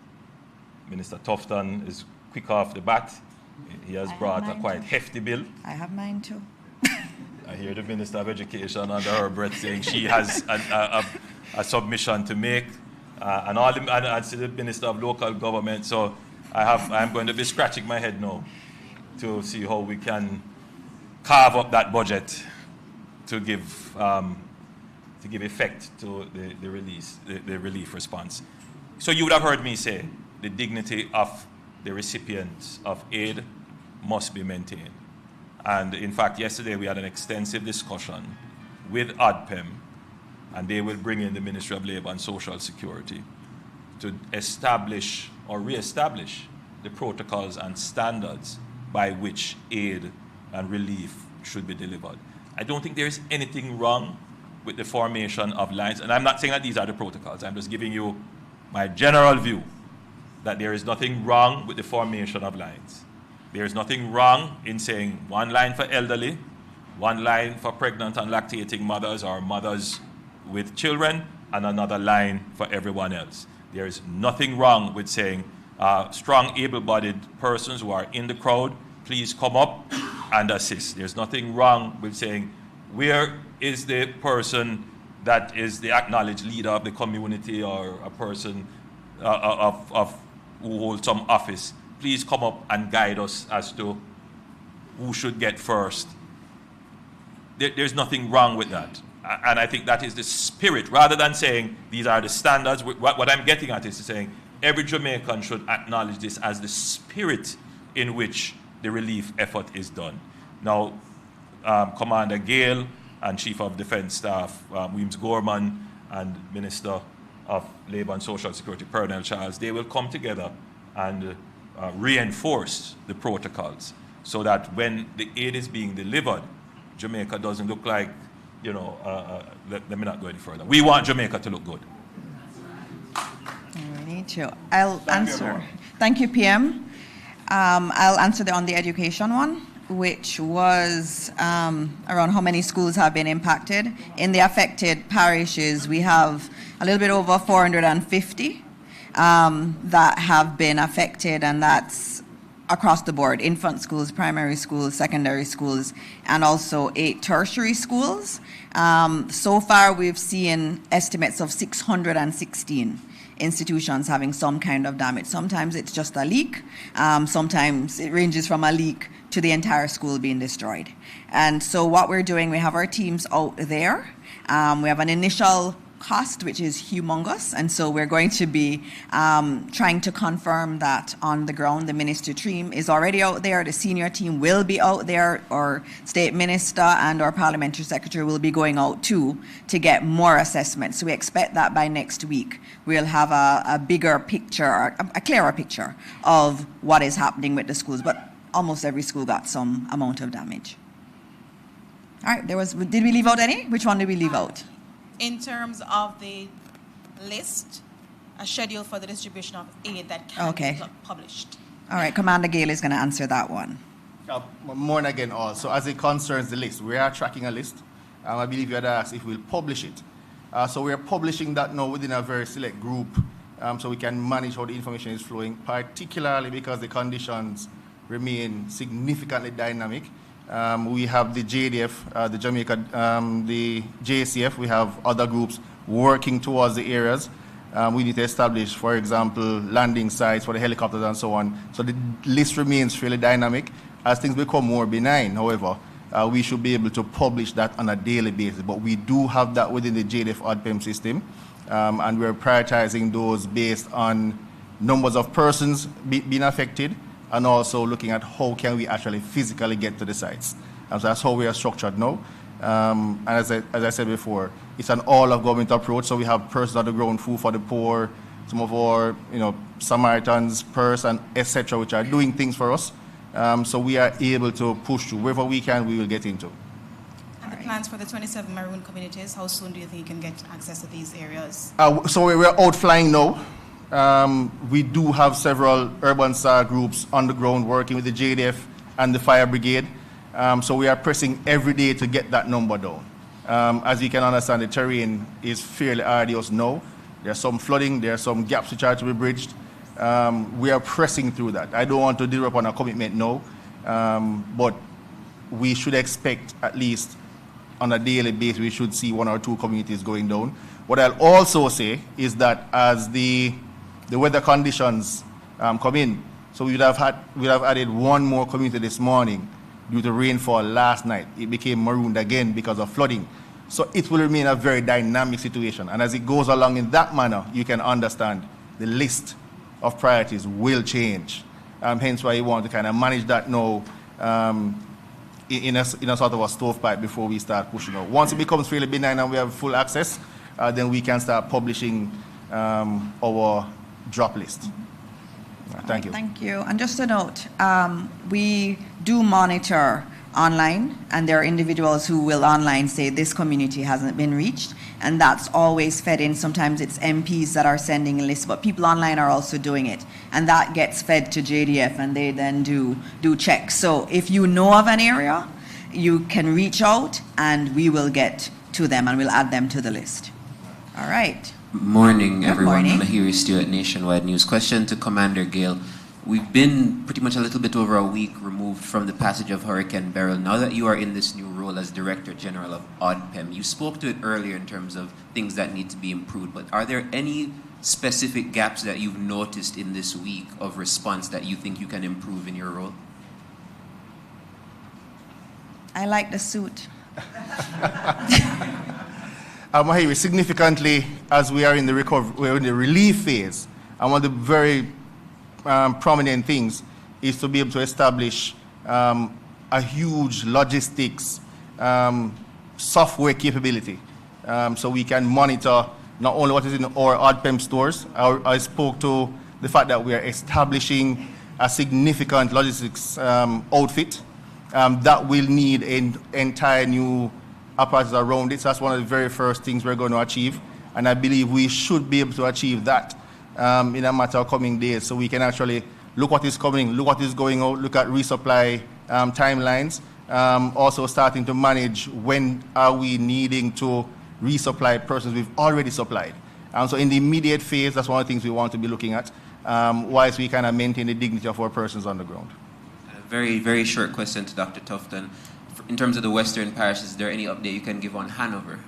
Minister Tufton is quick off the bat. He has brought a quite hefty bill. I have mine too. I hear the Minister of Education under her breath saying she has a submission to make, and the Minister of Local Government. So I'm going to be scratching my head now to see how we can carve up that budget to give effect to the relief response. So you would have heard me say the dignity of the recipients of aid must be maintained. And in fact, yesterday we had an extensive discussion with ODPEM, and they will bring in the Ministry of Labor and Social Security to establish or re-establish the protocols and standards by which aid and relief should be delivered. I don't think there is anything wrong with the formation of lines, and I'm not saying that these are the protocols. I'm just giving you my general view that there is nothing wrong with the formation of lines. There is nothing wrong in saying one line for elderly, one line for pregnant and lactating mothers or mothers with children, and another line for everyone else. There is nothing wrong with saying strong, able-bodied persons who are in the crowd, please come up and assist. There's nothing wrong with saying, where is the person that is the acknowledged leader of the community or a person who holds some office? Please come up and guide us as to who should get first. There's nothing wrong with that. And I think that is the spirit. Rather than saying these are the standards, what I'm getting at is saying every Jamaican should acknowledge this as the spirit in which the relief effort is done. Now, Commander Gayle and Chief of Defense Staff Williams Gorman and Minister of Labor and Social Security Pernell Charles, they will come together and reinforce the protocols so that when the aid is being delivered, Jamaica doesn't look like, let me not go any further. We want Jamaica to look good. We need to. I'll answer. Thank you, PM. I'll answer on the education one, which was around how many schools have been impacted. In the affected parishes, we have a little bit over 450 that have been affected, and that's across the board: infant schools, primary schools, secondary schools, and also 8 tertiary schools. So far, we've seen estimates of 616 institutions having some kind of damage. Sometimes it's just a leak. Sometimes it ranges from a leak to the entire school being destroyed. And so what we're doing, we have our teams out there. We have an initial cost, which is humongous, and so we're going to be trying to confirm that on the ground. The ministry team is already out there. The senior team will be out there. Our state minister and our parliamentary secretary will be going out too to get more assessments. So we expect that by next week we'll have a bigger picture, a clearer picture of what is happening with the schools. But almost every school got some amount of damage. All right, did we leave out any? Which one did we leave out? In terms of the list, a schedule for the distribution of aid that can be published. All right, Commander Gayle is going to answer that one. More again, also, as it concerns the list, we are tracking a list. I believe you had asked if we'll publish it. So we are publishing that now within a very select group, so we can manage how the information is flowing, particularly because the conditions remain significantly dynamic. We have the JDF, the Jamaica, the JCF. We have other groups working towards the areas. We need to establish, for example, landing sites for the helicopters and so on. So the list remains fairly dynamic. As things become more benign, however, we should be able to publish that on a daily basis. But we do have that within the JDF ODPEM system, and we're prioritizing those based on numbers of persons being affected, and also looking at how can we actually physically get to the sites. And so that's how we are structured now. And as I said before, it's an all-of-government approach. So we have persons on the ground, food for the poor, some of our, Samaritans, PERS, and etc., which are doing things for us. So we are able to push through. Wherever we can, we will get into. And the plans for the 27 maroon communities, how soon do you think you can get access to these areas? So we're out flying now. We do have several urban SAR groups on the ground working with the JDF and the fire brigade. So we are pressing every day to get that number down. As you can understand, the terrain is fairly arduous now. There's some flooding, there are some gaps which are to be bridged. We are pressing through that. I don't want to derail upon a commitment now, but we should expect at least on a daily basis, we should see 1 or 2 communities going down. What I'll also say is that as the weather conditions come in, so we would have added 1 more community this morning due to rainfall last night. It became marooned again because of flooding. So it will remain a very dynamic situation. And as it goes along in that manner, you can understand the list of priorities will change. Hence why you want to kind of manage that now in a sort of a stovepipe before we start pushing out. Once it becomes really benign and we have full access, then we can start publishing our drop list. Thank you. Thank you. And just a note, we do monitor online, and there are individuals who will online say this community hasn't been reached, and that's always fed in. Sometimes it's MPs that are sending a list, but people online are also doing it, and that gets fed to JDF, and they then do checks. So if you know of an area, you can reach out, and we will get to them, and we'll add them to the list. All right. Morning, everyone. Morning. Mahiri Stewart, Nationwide News. Question to Commander Gayle. We've been pretty much a little bit over a week removed from the passage of Hurricane Beryl. Now that you are in this new role as Director General of ODPEM, you spoke to it earlier in terms of things that need to be improved, but are there any specific gaps that you've noticed in this week of response that you think you can improve in your role? I like the suit. Mahiri, significantly, as we are in the recovery, we're in the relief phase, and one of the very prominent things is to be able to establish a huge logistics software capability, so we can monitor not only what is in our ODPEM stores. I spoke to the fact that we are establishing a significant logistics outfit that will need an entire new apparatus around it. So that's one of the very first things we're going to achieve, and I believe we should be able to achieve that in a matter of coming days, so we can actually look what is coming, look what is going out, look at resupply timelines, also starting to manage when are we needing to resupply persons we've already supplied. So in the immediate phase, that's one of the things we want to be looking at, whilst we kind of maintain the dignity of our persons on the ground. A very, very short question to Dr. Tufton. In terms of the Western parishes, is there any update you can give on Hanover?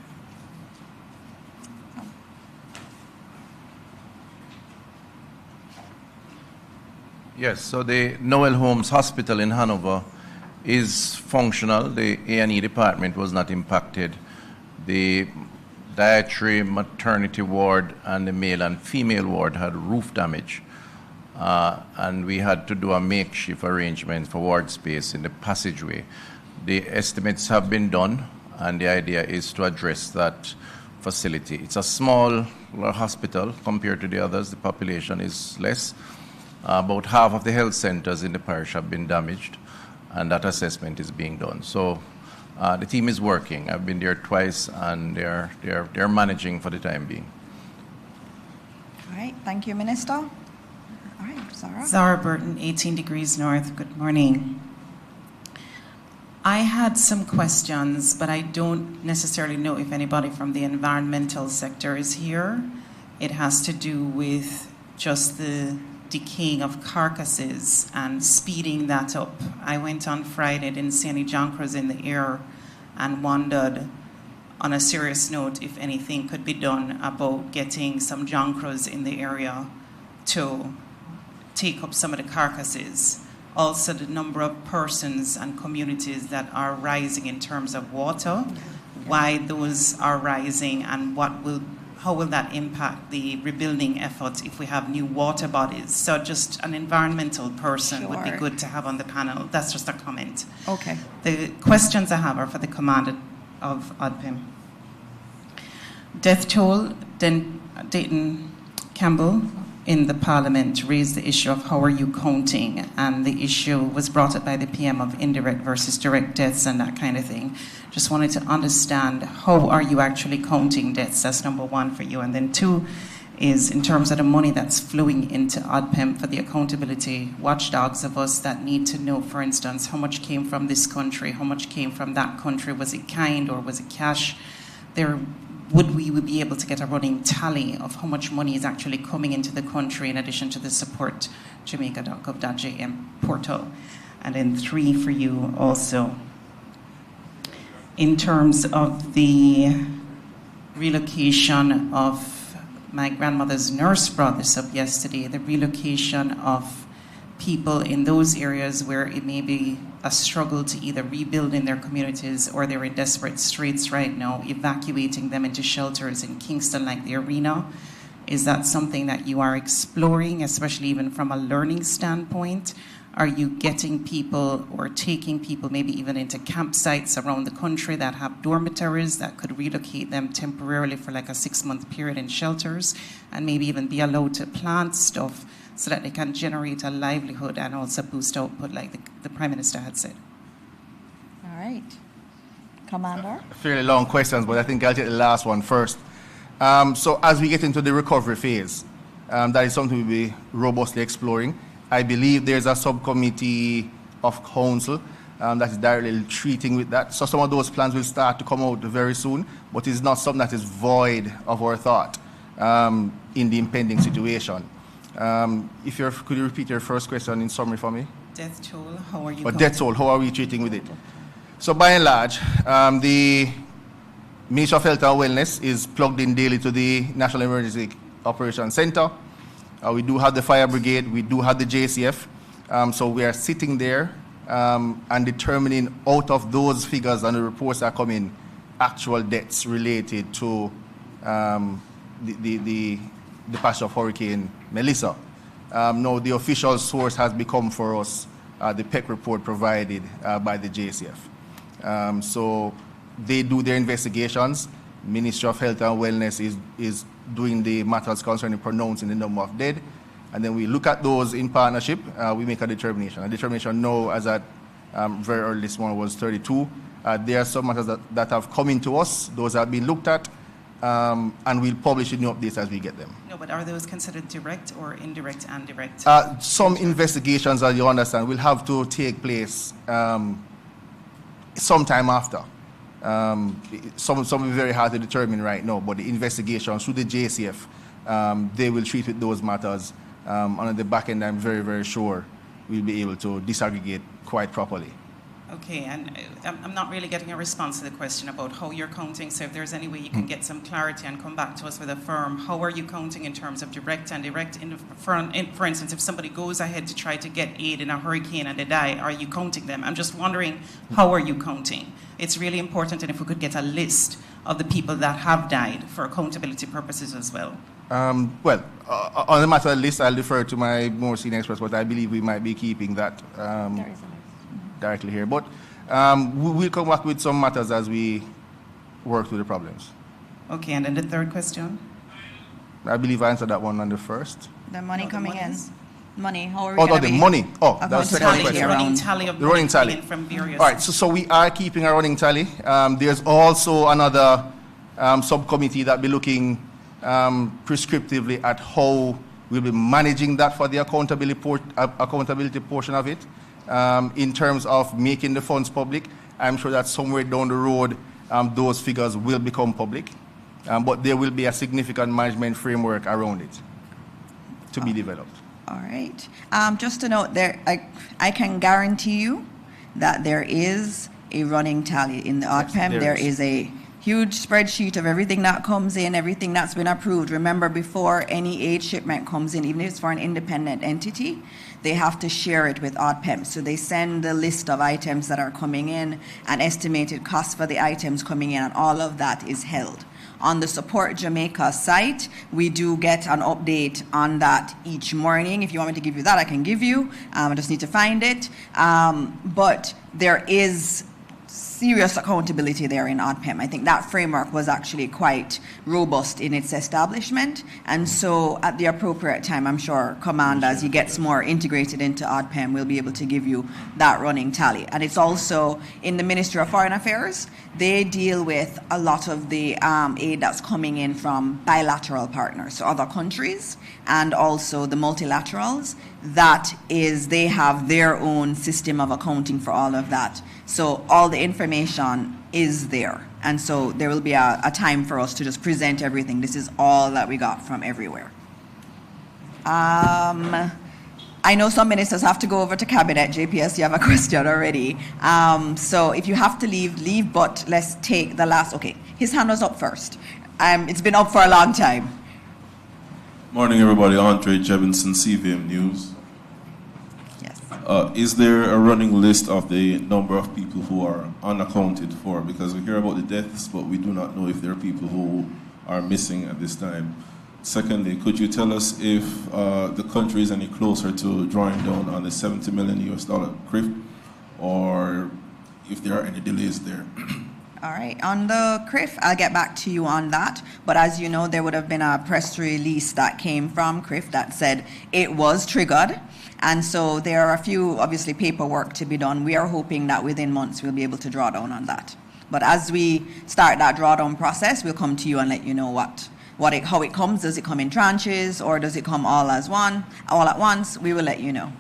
Yes, so the Noel Holmes Hospital in Hanover is functional. The A&E department was not impacted. The dietary maternity ward and the male and female ward had roof damage. And we had to do a makeshift arrangement for ward space in the passageway. The estimates have been done, and the idea is to address that facility. It's a small hospital compared to the others. The population is less. About half of the health centers in the parish have been damaged, and that assessment is being done. So the team is working. I've been there twice, and they're managing for the time being. All right. Thank you, Minister. All right, Zara. Zara Burton, 18 Degrees North. Good morning. I had some questions, but I don't necessarily know if anybody from the environmental sector is here. It has to do with just the decaying of carcasses and speeding that up. I went on Friday, didn't see any jonkers in the air, and wondered, on a serious note, if anything could be done about getting some jonkers in the area to take up some of the carcasses. also the number of persons and communities that are rising in terms of water, why those are rising, and how will that impact the rebuilding efforts if we have new water bodies? So just an environmental person would be good to have on the panel. That's just a comment. Okay. The questions I have are for the commander of ODPEM. Death toll, Dayton Campbell in the Parliament raised the issue of how are you counting, and the issue was brought up by the PM of indirect versus direct deaths and that kind of thing. Just wanted to understand, how are you actually counting deaths? That's number one for you. And then two is in terms of the money that's flowing into ODPEM for the accountability watchdogs of us that need to know, for instance, how much came from this country, how much came from that country, was it kind or was it cash? Would we be able to get a running tally of how much money is actually coming into the country in addition to the support jamaica.gov.jm portal? And then three for you also. In terms of the relocation of, my grandmother's nurse brought this up yesterday, the relocation of people in those areas where it may be a struggle to either rebuild in their communities or they're in desperate straits right now, evacuating them into shelters in Kingston like the Arena. Is that something that you are exploring, especially even from a learning standpoint? Are you getting people or taking people maybe even into campsites around the country that have dormitories that could relocate them temporarily for like a 6-month period in shelters, and maybe even be allowed to plant stuff so that they can generate a livelihood and also boost output like the Prime Minister had said? All right. Commander? Fairly long questions, but I think I'll take the last one first. So as we get into the recovery phase, that is something we'll be robustly exploring. I believe there's a subcommittee of council that is directly treating with that. So some of those plans will start to come out very soon, but it's not something that is void of our thought in the impending situation. Could you repeat your first question in summary for me? Death toll, how are you? Death toll, how are we treating with it? So by and large, the Ministry of Health and Wellness is plugged in daily to the National Emergency Operations Center. We do have the fire brigade, we do have the JCF. So we are sitting there and determining out of those figures and the reports that come in, actual deaths related to the passage of Hurricane Melissa. Now the official source has become for us the PEC report provided by the JCF. So they do their investigations. Ministry of Health and Wellness is doing the matters concerning pronouncing the number of dead. And then we look at those in partnership, we make a determination. A determination now, as at very early this morning, was 32. There are some matters that have come into us. Those have been looked at, and we'll publish the new updates as we get them. No, but are those considered direct or indirect and direct? Some investigations, as you understand, will have to take place sometime after. Some will be very hard to determine right now, but the investigations through the JCF, they will treat with those matters. And at the back end, I'm very, very sure we'll be able to disaggregate quite properly. Okay, and I'm not really getting a response to the question about how you're counting. So if there's any way you can get some clarity and come back to us with a firm, how are you counting in terms of direct and indirect? For instance, if somebody goes ahead to try to get aid in a hurricane and they die, are you counting them? I'm just wondering, how are you counting? It's really important, and if we could get a list of the people that have died for accountability purposes as well. On the matter list, I'll defer to my more senior experts, but I believe we might be keeping that directly here. But we'll come back with some matters as we work through the problems. Okay, and then the third question? I believe I answered that one on the first. The money coming in. Money, how are we going to the money. Oh, that was the second question. The running tally of the running tally from various. All right, so we are keeping a running tally. There's also another subcommittee that will be looking prescriptively at how we'll be managing that for the accountability portion of it. In terms of making the funds public, I'm sure that somewhere down the road, those figures will become public. But there will be a significant management framework around it to be developed. All right. Just to note, I can guarantee you that there is a running tally in the ODPEM. There is a huge spreadsheet of everything that comes in, everything that's been approved. Remember, before any aid shipment comes in, even if it's for an independent entity, they have to share it with ODPEM. So they send the list of items that are coming in, an estimated cost for the items coming in, and all of that is held. On the Support Jamaica site, we do get an update on that each morning. If you want me to give you that, I can give you. I just need to find it. But there is serious accountability there in ODPEM. I think that framework was actually quite robust in its establishment. And so at the appropriate time, I'm sure Command, as he gets more integrated into ODPEM, will be able to give you that running tally. And it's also in the Ministry of Foreign Affairs. They deal with a lot of the aid that's coming in from bilateral partners, so other countries, and also the multilaterals. That is, they have their own system of accounting for all of that. So all the information is there. And so there will be a time for us to just present everything. This is all that we got from everywhere. I know some ministers have to go over to Cabinet. JPS, you have a question already. So if you have to leave, but let's take the last, okay. His hand was up first. It's been up for a long time. Morning, everybody. Andre Jebinson, CVM News. Yes. Is there a running list of the number of people who are unaccounted for? Because we hear about the deaths, but we do not know if there are people who are missing at this time. Secondly, could you tell us if the country is any closer to drawing down on the $70 million CRIF, or if there are any delays there? All right, on the CRIF, I'll get back to you on that. But as you know, there would have been a press release that came from CRIF that said it was triggered. And so there are a few, obviously, paperwork to be done. We are hoping that within months we'll be able to draw down on that. But as we start that drawdown process, we'll come to you and let you know how it comes. Does it come in tranches, or does it come all at once? We will let you know.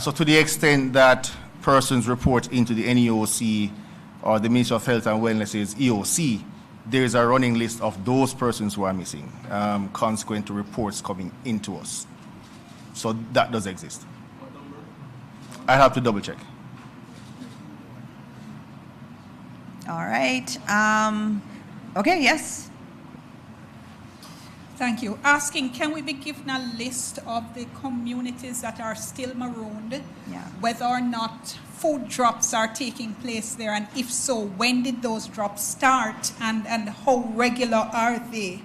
So to the extent that persons report into the NEOC or the Ministry of Health and Wellness's EOC, there is a running list of those persons who are missing, consequent to reports coming into us. So that does exist. What number? I have to double check. All right. Okay, yes. Thank you. Asking, can we be given a list of the communities that are still marooned? Yeah. Whether or not food drops are taking place there, and if so, when did those drops start, and how regular are they?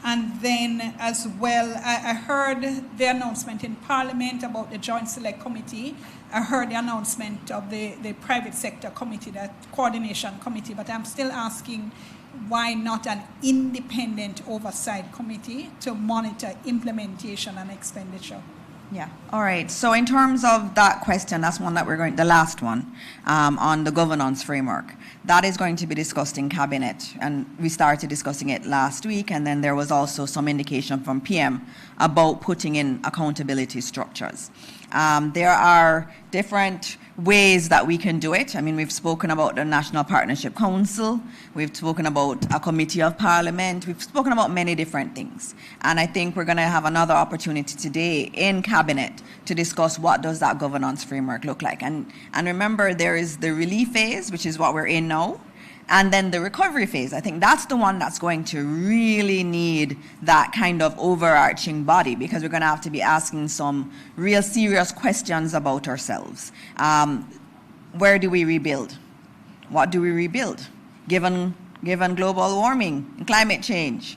And then as well, I heard the announcement in Parliament about the Joint Select Committee. I heard the announcement of the private sector committee, that coordination committee, but I'm still asking, why not an independent oversight committee to monitor implementation and expenditure? Yeah. All right. So in terms of that question, that's one that the last one, on the governance framework. That is going to be discussed in Cabinet, and we started discussing it last week, and then there was also some indication from PM about putting in accountability structures. There are different ways that we can do it. I mean, we've spoken about the National Partnership Council, we've spoken about a committee of Parliament, we've spoken about many different things. And I think we're going to have another opportunity today in Cabinet to discuss what does that governance framework look like. And remember, there is the relief phase, which is what we're in now, and then the recovery phase. I think that's the one that's going to really need that kind of overarching body, because we're going to have to be asking some real serious questions about ourselves. Where do we rebuild? What do we rebuild? Given global warming and climate change,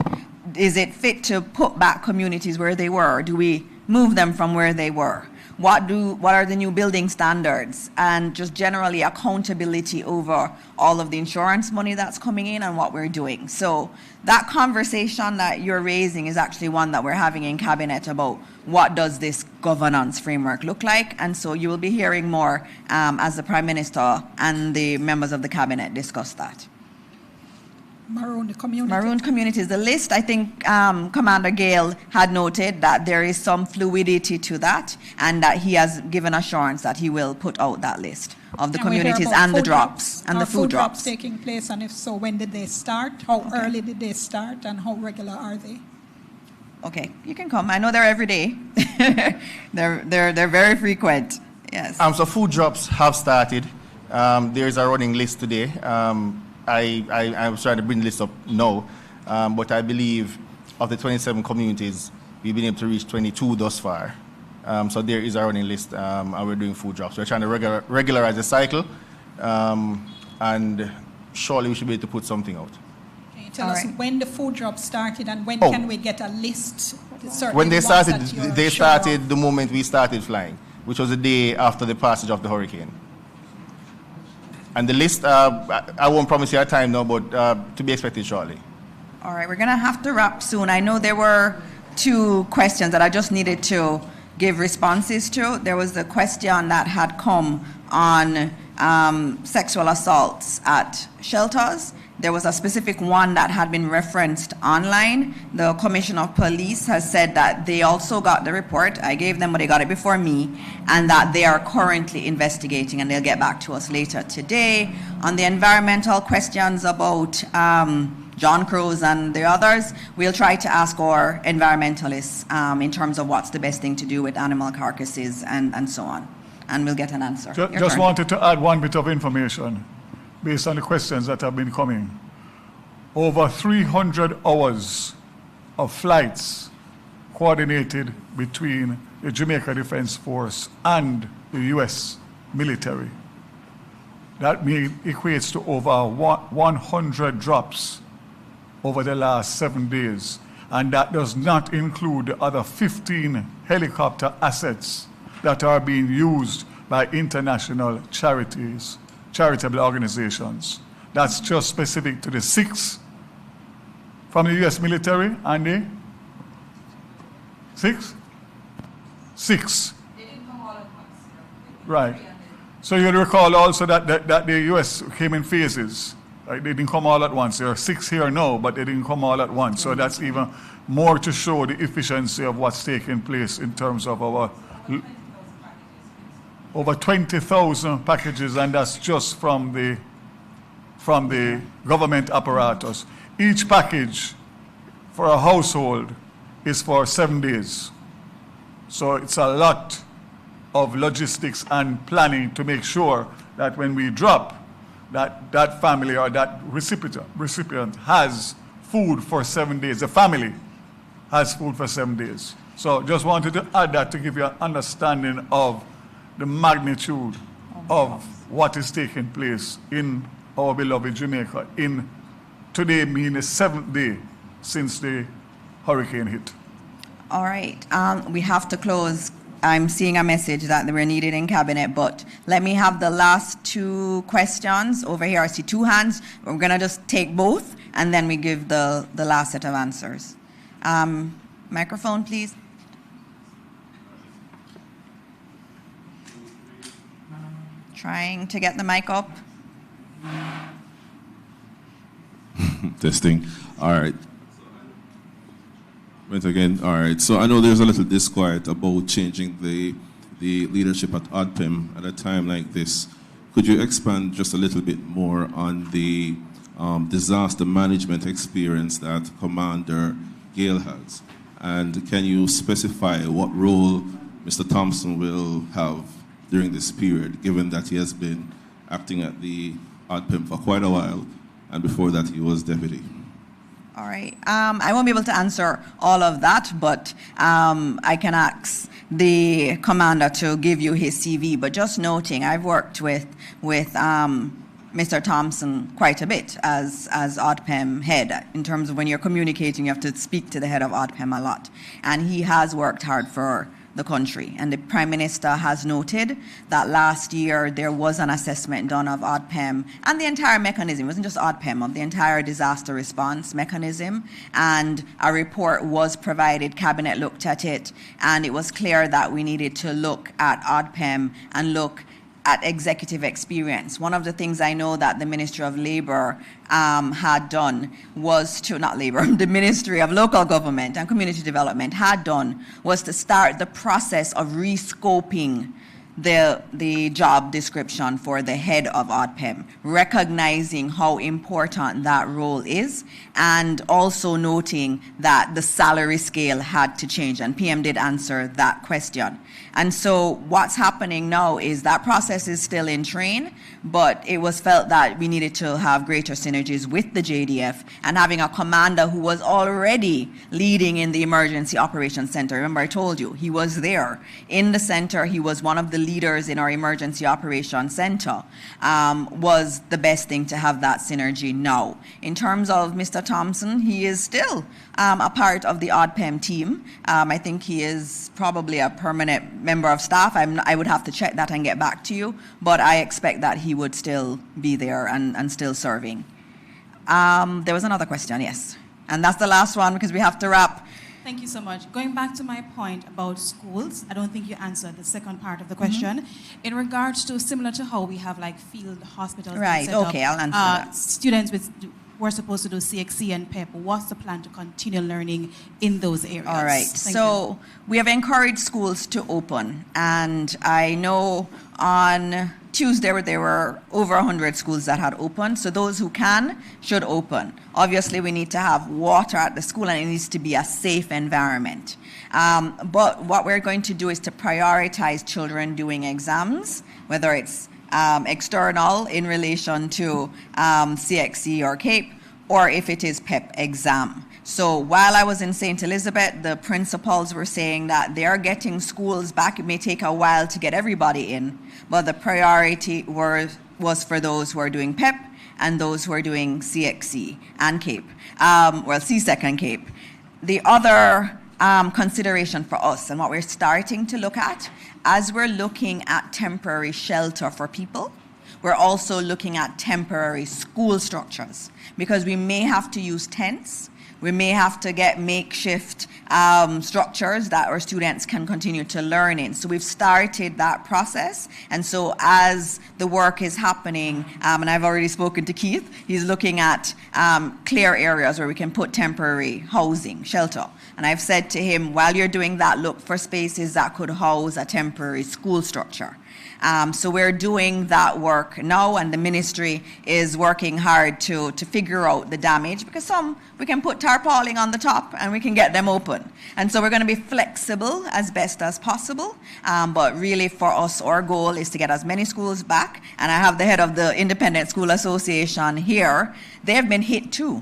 is it fit to put back communities where they were? Do we move them from where they were? What are the new building standards, and just generally accountability over all of the insurance money that's coming in and what we're doing. So that conversation that you're raising is actually one that we're having in Cabinet about what does this governance framework look like. And so you will be hearing more as the Prime Minister and the members of the Cabinet discuss that. Marooned communities. Marooned communities. The list, I think Commander Gayle had noted that there is some fluidity to that, and that he has given assurance that he will put out that list of the communities and the drops and the food drops taking place, and if so, when did they start? How early did they start, and how regular are they? Okay, you can come. I know they're every day. they're very frequent. Yes. So food drops have started. There is a running list today. I was trying to bring the list up now, but I believe of the 27 communities, we've been able to reach 22 thus far. So there is a running list, and we're doing food drops. We're trying to regularize the cycle, and surely we should be able to put something out. Can you tell us when the food drop started and when can we get a list? When they started, the moment we started flying, which was the day after the passage of the hurricane. And the list, I won't promise you a time now, but to be expected shortly. All right, we're going to have to wrap soon. I know there were 2 questions that I just needed to give responses to. There was the question that had come on sexual assaults at shelters. There was a specific one that had been referenced online. The Commissioner of Police has said that they also got the report. I gave them, but they got it before me, and that they are currently investigating, and they'll get back to us later today. On the environmental questions about John Cruz and the others, we'll try to ask our environmentalists in terms of what's the best thing to do with animal carcasses and so on. And we'll get an answer. Just wanted to add one bit of information based on the questions that have been coming. Over 300 hours of flights coordinated between the Jamaica Defense Force and the U.S. military. That equates to over 100 drops over the last 7 days. And that does not include the other 15 helicopter assets that are being used by international charities, charitable organizations. That's just specific to the 6 from the U.S. military and the 6? 6. They didn't come all at once. Right. So you'll recall also that the U.S. came in phases. Right? They didn't come all at once. There are 6 here now, but they didn't come all at once. So that's even more to show the efficiency of what's taking place in terms of our over 20,000 packages, and that's just from the government apparatus. Each package for a household is for 7 days. So it's a lot of logistics and planning to make sure that when we drop, that family or that recipient has food for 7 days. The family has food for 7 days. So just wanted to add that to give you an understanding of the magnitude of what is taking place in our beloved Jamaica in today being the 7th day since the hurricane hit. All right, we have to close. I'm seeing a message that they were needed in cabinet, but let me have the last 2 questions over here. I see 2 hands. We're gonna just take both, and then we give the last set of answers. Microphone, please. Trying to get the mic up. Testing. All right. Wait again. All right. So I know there's a little disquiet about changing the leadership at ODPEM at a time like this. Could you expand just a little bit more on the disaster management experience that Commander Gayle has? And can you specify what role Mr. Thompson will have during this period, given that he has been acting at the ODPEM for quite a while, and before that he was deputy? All right. I won't be able to answer all of that, but I can ask the commander to give you his CV. But just noting, I've worked with Mr. Thompson quite a bit as ODPEM head. In terms of when you're communicating, you have to speak to the head of ODPEM a lot. And he has worked hard for the country. And the Prime Minister has noted that last year there was an assessment done of ODPEM and the entire mechanism. It wasn't just ODPEM, of the entire disaster response mechanism. And a report was provided, Cabinet looked at it, and it was clear that we needed to look at ODPEM and look at executive experience. One of the things I know that the Ministry of Labour had done was to, not Labour, the Ministry of Local Government and Community Development had done was to start the process of rescoping the job description for the head of ODPEM, recognizing how important that role is, and also noting that the salary scale had to change, and PM did answer that question. And so what's happening now is that process is still in train, but it was felt that we needed to have greater synergies with the JDF, and having a commander who was already leading in the Emergency Operations Center. Remember, I told you, he was there in the center. He was one of the leaders in our Emergency Operations Center, was the best thing to have that synergy now. In terms of Mr. Thompson, he is still a part of the ODPEM team. I think he is probably a permanent member of staff. I would have to check that and get back to you, but I expect that he would still be there and still serving. There was another question, yes. And that's the last one because we have to wrap. Thank you so much. Going back to my point about schools, I don't think you answered the second part of the question. In regards to, similar to how we have like field hospitals. Right, okay, I'll answer that. Students were supposed to do CXC and PEP. What's the plan to continue learning in those areas? All right, so we have encouraged schools to open. And I know on Tuesday there were over 100 schools that had opened. So those who can should open. Obviously, we need to have water at the school and it needs to be a safe environment. But what we're going to do is to prioritize children doing exams, whether it's external in relation to CXC or CAPE, or if it is PEP exam. So while I was in St. Elizabeth, the principals were saying that they are getting schools back. It may take a while to get everybody in, but the priority was for those who are doing PEP and those who are doing CXC and CAPE, well, CSEC and CAPE. The other consideration for us and what we're starting to look at, as we're looking at temporary shelter for people, we're also looking at temporary school structures because we may have to use tents. We may have to get makeshift structures that our students can continue to learn in. So we've started that process. And so as the work is happening, and I've already spoken to Keith, he's looking at clear areas where we can put temporary housing, shelter. And I've said to him, while you're doing that, look for spaces that could house a temporary school structure. So we're doing that work now, and the ministry is working hard to figure out the damage, because some we can put tarpaulin on the top and we can get them open. And so we're going to be flexible as best as possible. But really for us, our goal is to get as many schools back. And I have the head of the Independent School Association here. They have been hit too,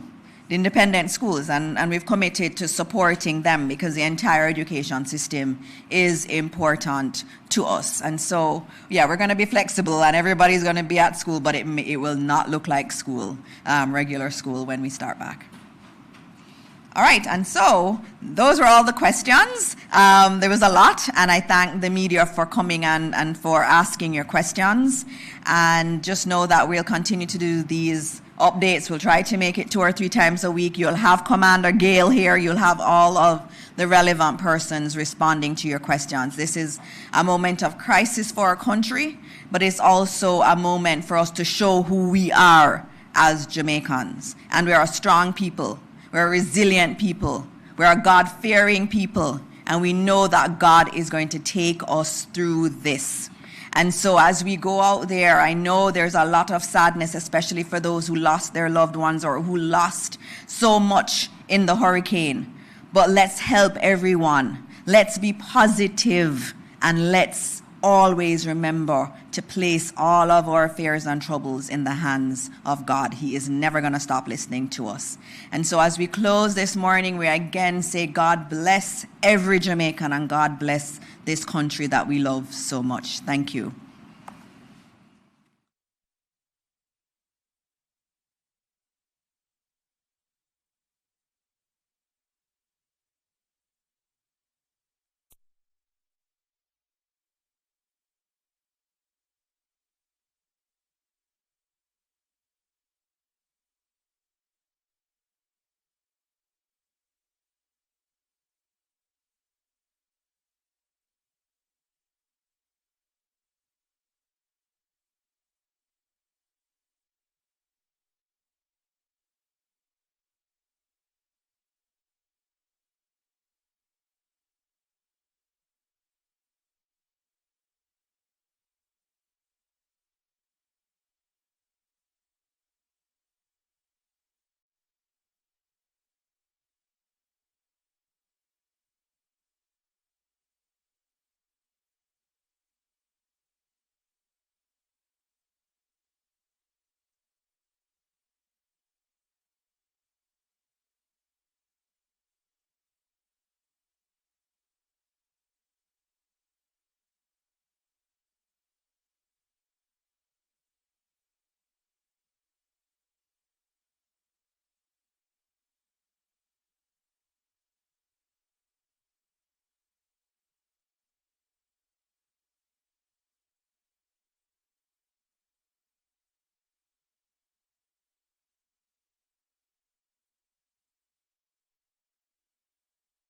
the independent schools, and we've committed to supporting them because the entire education system is important to us. And so, yeah, we're going to be flexible and everybody's going to be at school, but it will not look like school, regular school when we start back. All right, and so those were all the questions. There was a lot, and I thank the media for coming and for asking your questions. And just know that we'll continue to do these updates. We'll try to make it 2 or 3 times a week. You'll have Commander Gayle here. You'll have all of the relevant persons responding to your questions. This is a moment of crisis for our country, but it's also a moment for us to show who we are as Jamaicans. And we are a strong people. We're a resilient people. We're a God-fearing people. And we know that God is going to take us through this. And so as we go out there, I know there's a lot of sadness, especially for those who lost their loved ones or who lost so much in the hurricane. But let's help everyone. Let's be positive, and let's always remember to place all of our fears and troubles in the hands of God. He is never going to stop listening to us. And so as we close this morning, we again say, God bless every Jamaican and God bless this country that we love so much. Thank you.